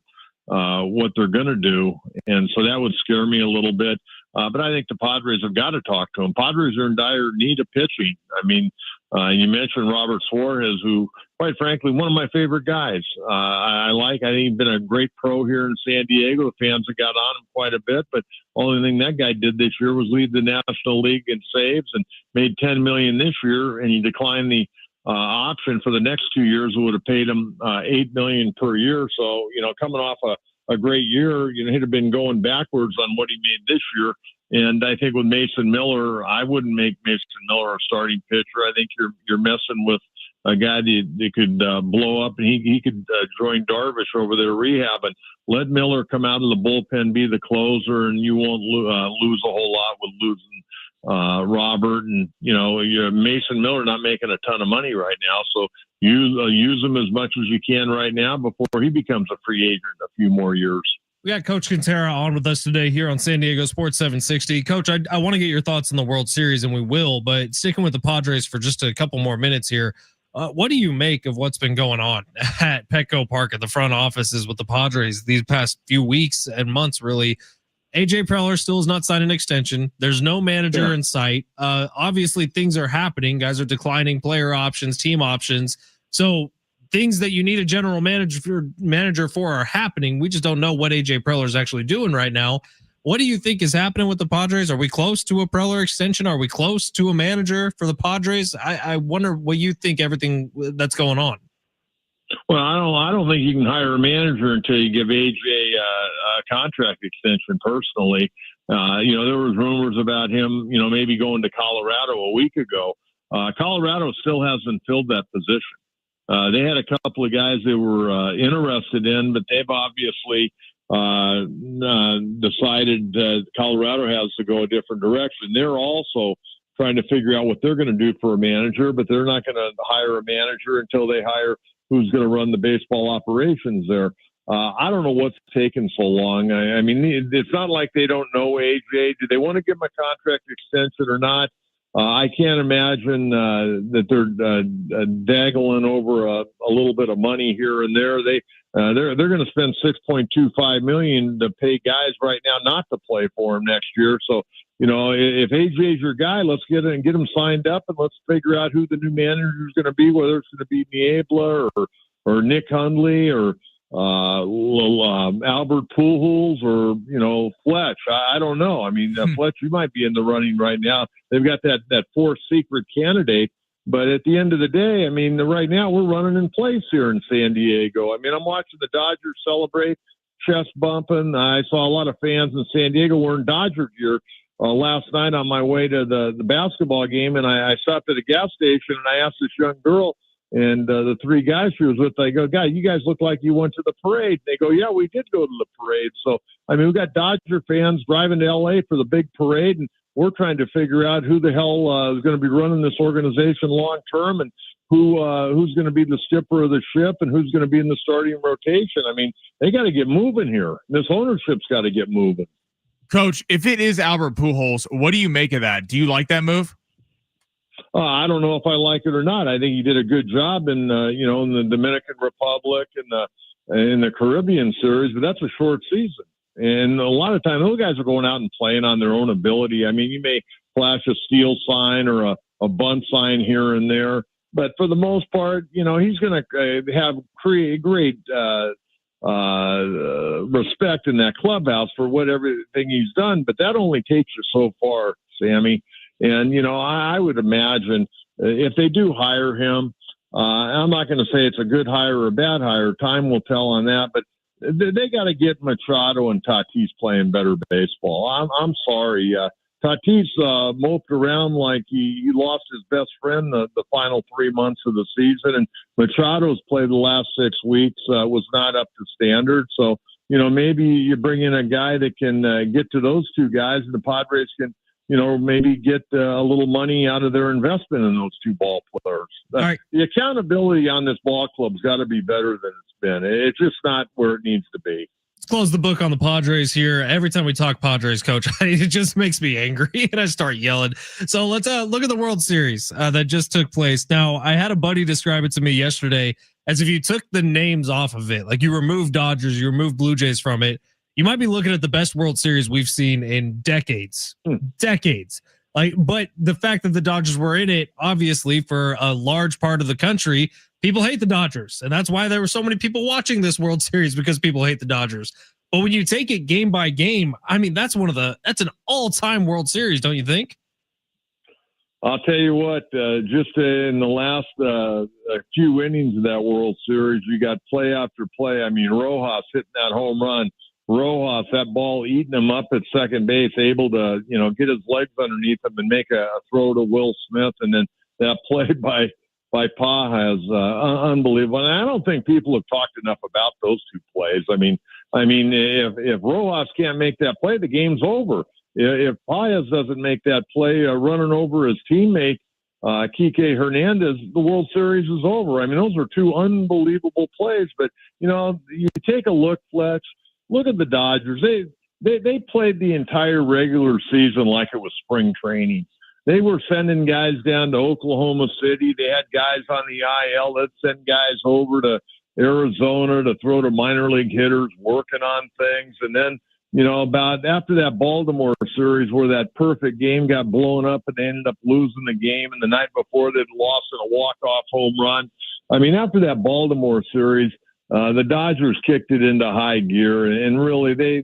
what they're going to do. And so that would scare me a little bit. But I think the Padres have got to talk to him. Padres are in dire need of pitching. I mean, you mentioned Robert Suarez, who, quite frankly, one of my favorite guys. I think he's been a great pro here in San Diego. The fans have got on him quite a bit, but only thing that guy did this year was lead the National League in saves and made $10 million this year, and he declined the option for the next 2 years. It would have paid him $8 million per year. So, coming off a great year, he'd have been going backwards on what he made this year. And I think with Mason Miller, I wouldn't make Mason Miller a starting pitcher. I think you're messing with a guy that could blow up, and he could join Darvish over there rehab, and let Miller come out of the bullpen, be the closer, and you won't lose a whole lot with losing Robert. And Mason Miller not making a ton of money right now, so use him as much as you can right now before he becomes a free agent in a few more years. We got Coach Kentera on with us today here on San Diego Sports 760. Coach, I want to get your thoughts on the World Series, and we will, but sticking with the Padres for just a couple more minutes here. What do you make of what's been going on at Petco Park at the front offices with the Padres these past few weeks and months, really? AJ Preller still has not signed an extension. There's no manager in sight. Obviously, things are happening. Guys are declining player options, team options. So things that you need a general manager for are happening. We just don't know what AJ Preller is actually doing right now. What do you think is happening with the Padres? Are we close to a Preller extension? Are we close to a manager for the Padres? I wonder what you think everything that's going on. Well, I don't think you can hire a manager until you give AJ a contract extension personally. There was rumors about him, maybe going to Colorado a week ago. Colorado still hasn't filled that position. They had a couple of guys they were interested in, but they've obviously decided that Colorado has to go a different direction. They're also trying to figure out what they're going to do for a manager, but they're not going to hire a manager until they hire who's going to run the baseball operations there. I don't know what's taken so long. I mean, it's not like they don't know AJ. Do they want to give him a contract extension or not? I can't imagine that they're daggling over a little bit of money here and there. They're going to spend $6.25 million to pay guys right now not to play for him next year. So if AJ's your guy, let's get him signed up, and let's figure out who the new manager is going to be. Whether it's going to be Niebla or Nick Hundley or Albert Pujols or Fletch. I don't know. I mean, Fletch, you might be in the running right now. They've got that fourth secret candidate, but at the end of the day, I mean, right now we're running in place here in San Diego. I mean, I'm watching the Dodgers celebrate, chest bumping. I saw a lot of fans in San Diego wearing Dodger gear last night on my way to the basketball game, and I stopped at a gas station and I asked this young girl. And the three guys she was with, I go, "Guy, you guys look like you went to the parade." They go, "Yeah, we did go to the parade." So, I mean, we got Dodger fans driving to L.A. for the big parade, and we're trying to figure out who the hell is going to be running this organization long term, and who's going to be the skipper of the ship, and who's going to be in the starting rotation. I mean, they got to get moving here. This ownership's got to get moving. Coach, if it is Albert Pujols, what do you make of that? Do you like that move? I don't know if I like it or not. I think he did a good job in the Dominican Republic and in the Caribbean series, but that's a short season. And a lot of times those guys are going out and playing on their own ability. I mean, you may flash a steal sign or a bunt sign here and there, but for the most part, he's going to have great respect in that clubhouse for everything he's done. But that only takes you so far, Sammy. And, I would imagine if they do hire him, I'm not going to say it's a good hire or a bad hire. Time will tell on that. But they got to get Machado and Tatis playing better baseball. I'm sorry. Tatis moped around like he lost his best friend the final 3 months of the season. And Machado's played the last 6 weeks, was not up to standard. So, maybe you bring in a guy that can get to those two guys, and the Padres can maybe get a little money out of their investment in those two ball players. Right. The accountability on this ball club's got to be better than it's been. It's just not where it needs to be. Let's close the book on the Padres here. Every time we talk Padres, Coach, it just makes me angry and I start yelling. So let's look at the World Series that just took place. Now, I had a buddy describe it to me yesterday as if you took the names off of it, like you removed Dodgers, you removed Blue Jays from it. You might be looking at the best World Series we've seen in decades. But the fact that the Dodgers were in it, obviously, for a large part of the country, people hate the Dodgers. And that's why there were so many people watching this World Series, because people hate the Dodgers. But when you take it game by game, I mean, that's an all-time World Series, don't you think? I'll tell you what, just in the last few innings of that World Series, you got play after play. I mean, Rojas hitting that home run Rojas, that ball eating him up at second base, able to, get his legs underneath him and make a throw to Will Smith. And then that play by Paja is unbelievable. And I don't think people have talked enough about those two plays. I mean, if Rojas can't make that play, the game's over. If Paez doesn't make that play, running over his teammate, Kike Hernandez, the World Series is over. I mean, those are two unbelievable plays. But, you take a look, Fletch, look at the Dodgers. They played the entire regular season like it was spring training. They were sending guys down to Oklahoma City. They had guys on the IL. Let's send guys over to Arizona to throw to minor league hitters, working on things. And then, about after that Baltimore series where that perfect game got blown up and they ended up losing the game, and the night before they'd lost in a walk-off home run. I mean, after that Baltimore series, the Dodgers kicked it into high gear, and really they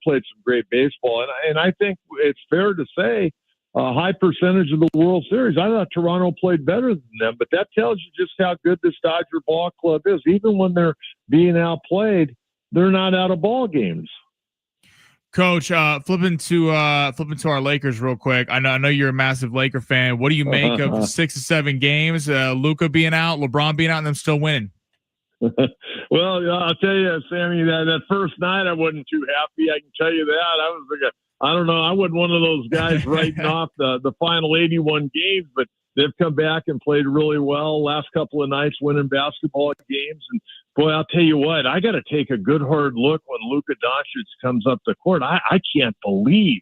played some great baseball. And I think it's fair to say a high percentage of the World Series. I thought Toronto played better than them, but that tells you just how good this Dodger ball club is. Even when they're being outplayed, they're not out of ball games. Coach, flipping to our Lakers real quick. I know you're a massive Laker fan. What do you make of 6 or 7 games? Luka being out, LeBron being out, and them still winning. Well, I'll tell you, Sammy, that first night I wasn't too happy. I can tell you that. I was like, I don't know. I wasn't one of those guys writing off the final 81 games, but they've come back and played really well. Last couple of nights winning basketball games. And boy, I'll tell you what, I got to take a good hard look when Luka Doncic comes up the court. I can't believe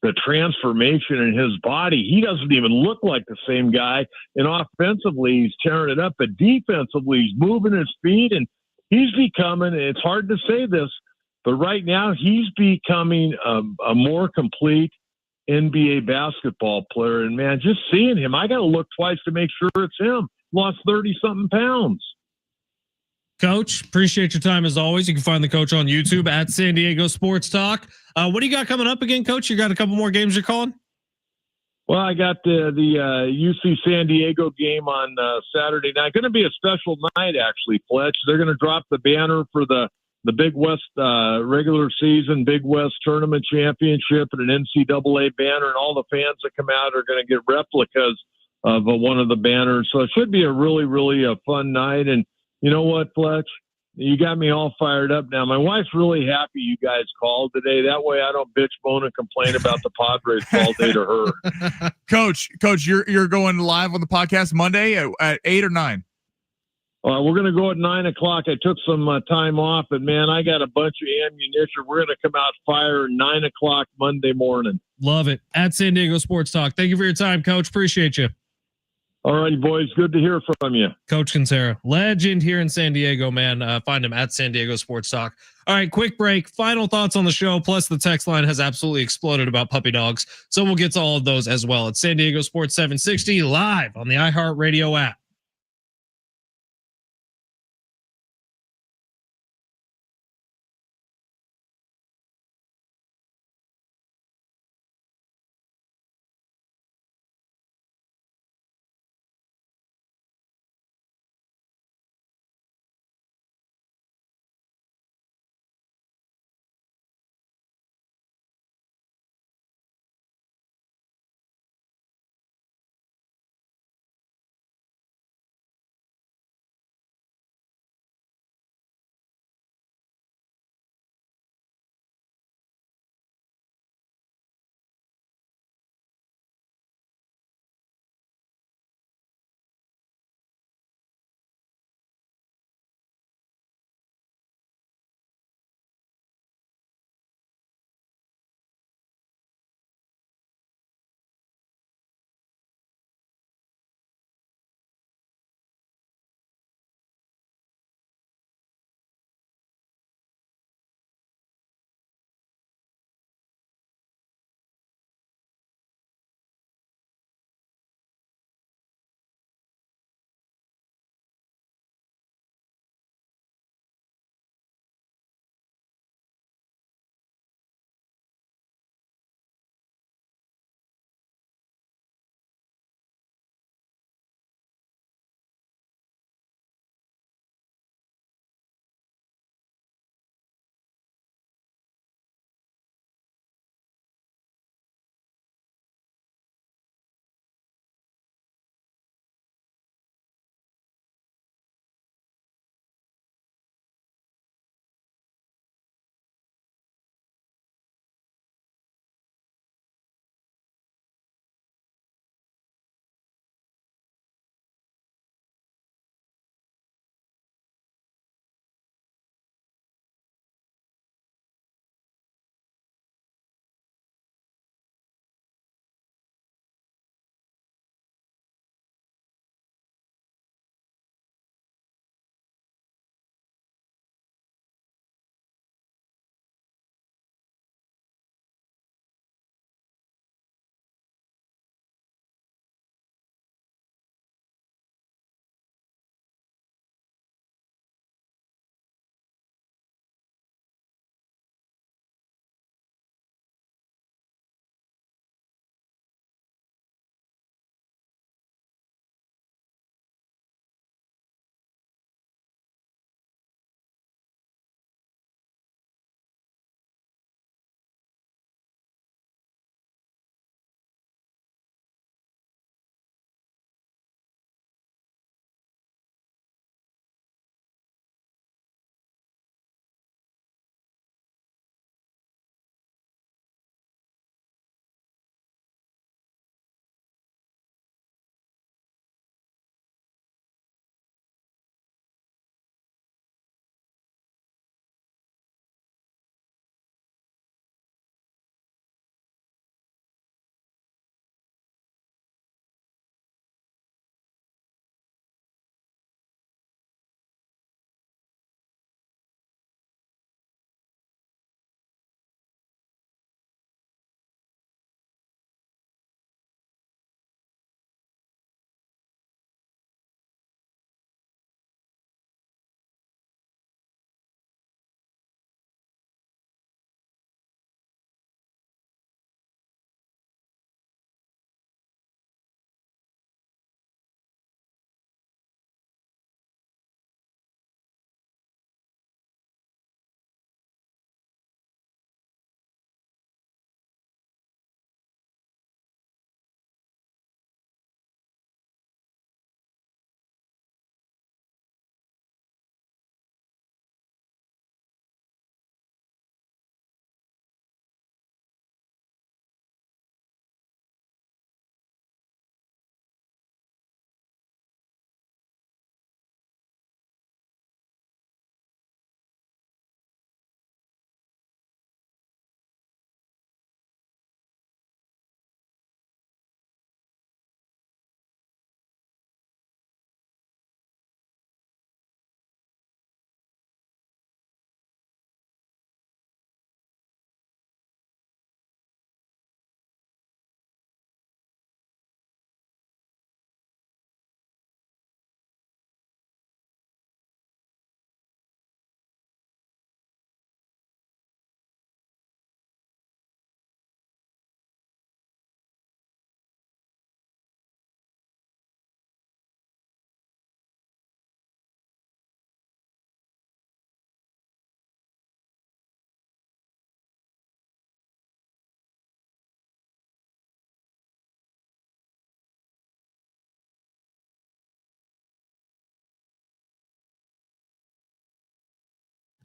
the transformation in his body. He doesn't even look like the same guy. And offensively, he's tearing it up. But defensively, he's moving his feet, and he's becoming, it's hard to say this, but right now he's becoming a more complete NBA basketball player. And, man, just seeing him, I got to look twice to make sure it's him. Lost 30-something pounds. Coach, appreciate your time as always. You can find the coach on YouTube at San Diego Sports Talk. What do you got coming up again, Coach? You got a couple more games you're calling? Well, I got the UC San Diego game on Saturday night. Going to be a special night, actually, Fletch. They're going to drop the banner for the Big West regular season, Big West tournament championship, and an NCAA banner, and all the fans that come out are going to get replicas of one of the banners. So it should be a really, really fun night. And you know what, Fletch? You got me all fired up now. My wife's really happy you guys called today. That way I don't bitch, moan, and complain about the Padres all day to her. Coach, you're going live on the podcast Monday at 8 or 9? We're going to go at 9 o'clock. I took some time off, and, man, I got a bunch of ammunition. We're going to come out fire at 9 o'clock Monday morning. Love it. At San Diego Sports Talk. Thank you for your time, Coach. Appreciate you. All righty, boys. Good to hear from you. Coach Kentera, legend here in San Diego, man. Find him at San Diego Sports Talk. All right, quick break. Final thoughts on the show. Plus, the text line has absolutely exploded about puppy dogs. So we'll get to all of those as well. It's San Diego Sports 760 live on the iHeartRadio app.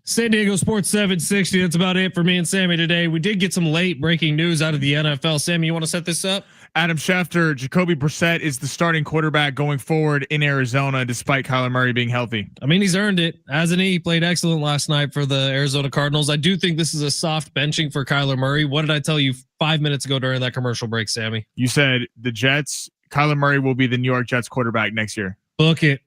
San Diego Sports 760. That's about it for me and Sammy today. We did get some late breaking news out of the NFL. Sammy, you want to set this up? Adam Schefter, Jacoby Brissett is the starting quarterback going forward in Arizona, despite Kyler Murray being healthy. I mean, he's earned it. Hasn't he? Played excellent last night for the Arizona Cardinals. I do think this is a soft benching for Kyler Murray. What did I tell you 5 minutes ago during that commercial break, Sammy? You said the Jets, Kyler Murray will be the New York Jets quarterback next year. Book it.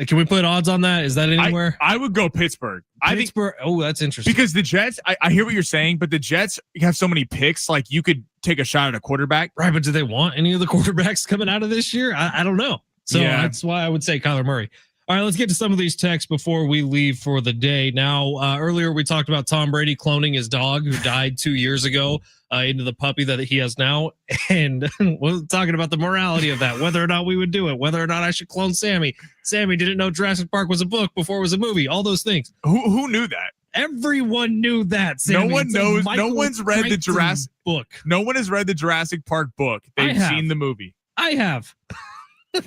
Can we put odds on that? Is that anywhere? I would go Pittsburgh. I think. Oh, that's interesting. Because the Jets, I hear what you're saying, but the Jets have so many picks. Like you could take a shot at a quarterback. Right, but do they want any of the quarterbacks coming out of this year? I don't know. So that's why I would say Kyler Murray. All right, let's get to some of these texts before we leave for the day. Now, earlier we talked about Tom Brady cloning his dog who died 2 years ago into the puppy that he has now. And we're talking about the morality of that, whether or not we would do it, whether or not I should clone Sammy. Sammy didn't know Jurassic Park was a book before it was a movie, all those things. Who knew that? Everyone knew that, Sammy. No one knows. No one's read the Jurassic book. No one has read the Jurassic Park book. They've seen the movie. I have.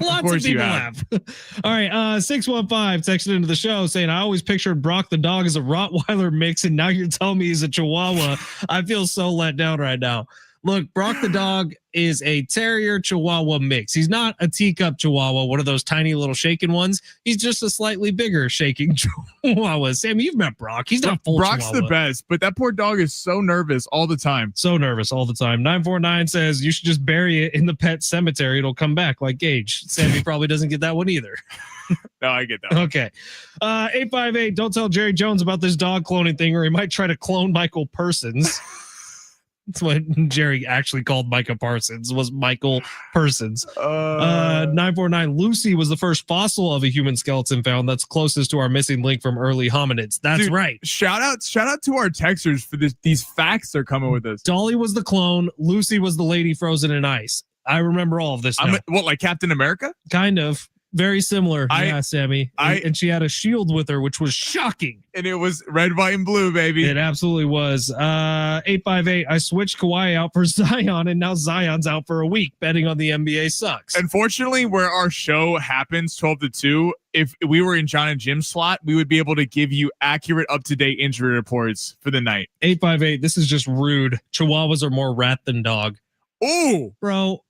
Lots of people have. All right. 615 texted into the show saying, I always pictured Brock the dog as a Rottweiler mix, and now you're telling me he's a Chihuahua. I feel so let down right now. Look, Brock the dog is a terrier Chihuahua mix. He's not a teacup Chihuahua, one of those tiny little shaken ones. He's just a slightly bigger shaking Chihuahua. Sam, you've met Brock. He's not full Brock's Chihuahua. The best, but that poor dog is so nervous all the time. So nervous all the time. 949 says you should just bury it in the pet cemetery. It'll come back like Gage. Sammy probably doesn't get that one either. No, I get that one. Okay. 858, don't tell Jerry Jones about this dog cloning thing or he might try to clone Michael Parsons. That's what Jerry actually called Micah Parsons, was Michael Parsons. 949, Lucy was the first fossil of a human skeleton found. That's closest to our missing link from early hominids. That's right. Shout out to our texters for these facts they're coming with us. Dolly was the clone. Lucy was the lady frozen in ice. I remember all of this now. What, like Captain America? Kind of. Very similar. Sammy. And she had a shield with her, which was shocking. And it was red, white, and blue, baby. It absolutely was. 858, I switched Kawhi out for Zion, and now Zion's out for a week. Betting on the NBA sucks. Unfortunately, where our show happens 12 to 2, if we were in John and Jim's slot, we would be able to give you accurate, up-to-date injury reports for the night. 858, this is just rude. Chihuahuas are more rat than dog. Oh, bro.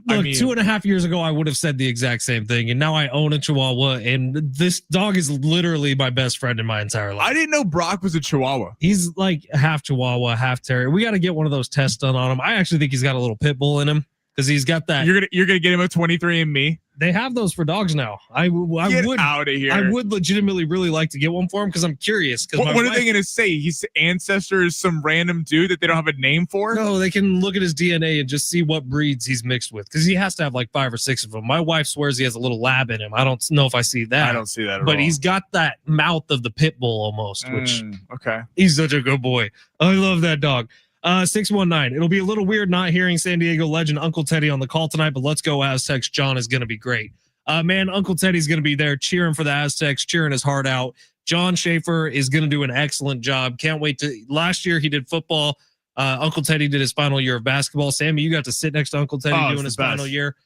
Look, 2.5 years ago, I would have said the exact same thing. And now I own a Chihuahua, and this dog is literally my best friend in my entire life. I didn't know Brock was a Chihuahua. He's like half Chihuahua, half terrier. We got to get one of those tests done on him. I actually think he's got a little pit bull in him because he's got that. You're gonna get him a 23andMe. They have those for dogs now. I would out of here. I would legitimately really like to get one for him because I'm curious. What are they going to say? His ancestor is some random dude that they don't have a name for? No, they can look at his DNA and just see what breeds he's mixed with because he has to have like 5 or 6 of them. My wife swears he has a little lab in him. I don't know if I see that. I don't see that at all. But he's got that mouth of the pit bull almost, which okay. He's such a good boy. I love that dog. 619. It'll be a little weird not hearing San Diego legend Uncle Teddy on the call tonight, but let's go Aztecs. John is going to be great. Man, Uncle Teddy's going to be there cheering for the Aztecs, cheering his heart out. John Schaefer is going to do an excellent job. Can't wait to. Last year he did football. Uncle Teddy did his final year of basketball. Sammy, you got to sit next to Uncle Teddy doing his final year.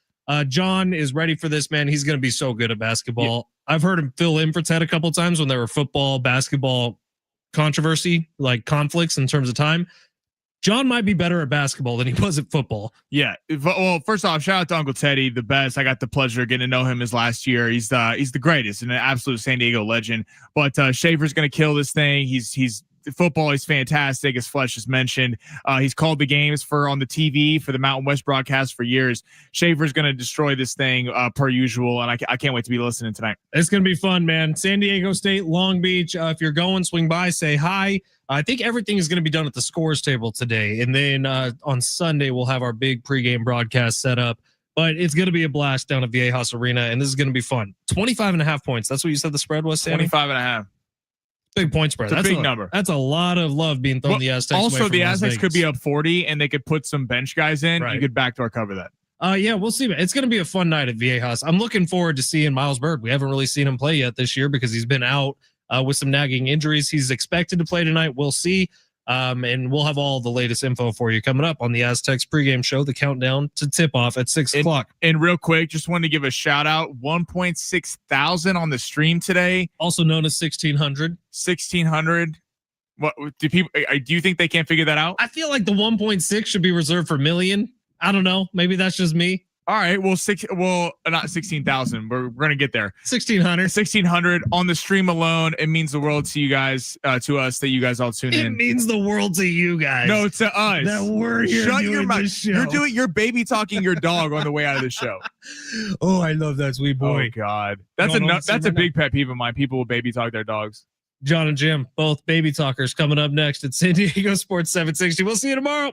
John is ready for this, man. He's going to be so good at basketball. Yeah. I've heard him fill in for Ted a couple times when there were football, basketball controversy, like conflicts in terms of time. John might be better at basketball than he was at football. Yeah. Well, first off, shout out to Uncle Teddy, the best. I got the pleasure of getting to know him his last year. He's the greatest and an absolute San Diego legend. But Schaefer's going to kill this thing. He's football. He's fantastic, as Fletch just mentioned. He's called the games on the TV for the Mountain West broadcast for years. Schaefer's going to destroy this thing per usual, and I can't wait to be listening tonight. It's going to be fun, man. San Diego State, Long Beach. If you're going, swing by, say hi. I think everything is going to be done at the scores table today. And then on Sunday, we'll have our big pregame broadcast set up. But it's going to be a blast down at Viejas Arena, and this is going to be fun. 25.5 points. That's what you said the spread was, Sammy? 25.5. Big point spread. That's a big number. That's a lot of love being thrown the Aztecs. Also, the Aztecs could be up 40, and they could put some bench guys in. Right. You could backdoor cover that. Yeah, we'll see. It's going to be a fun night at Viejas. I'm looking forward to seeing Miles Byrd. We haven't really seen him play yet this year because he's been out with some nagging injuries. He's expected to play tonight. We'll see. And we'll have all the latest info for you coming up on the Aztecs pregame show, the countdown to tip off at 6 o'clock. And real quick, just wanted to give a shout out, 1.6 thousand on the stream today. Also known as 1600. 1600. What do people, do you think they can't figure that out? I feel like the 1.6 should be reserved for million. I don't know. Maybe that's just me. All right. Well, not 16,000. We're going to get there. 1600 on the stream alone. It means the world to you guys, to us, that you guys all tune in. It means the world to you guys. No, to us. That we're here. Shut your mouth. This show. You're baby talking your dog on the way out of the show. Oh, I love that sweet boy. Oh God. That's a big pet peeve of mine. People will baby talk their dogs. John and Jim, both baby talkers, coming up next at San Diego Sports 760. We'll see you tomorrow.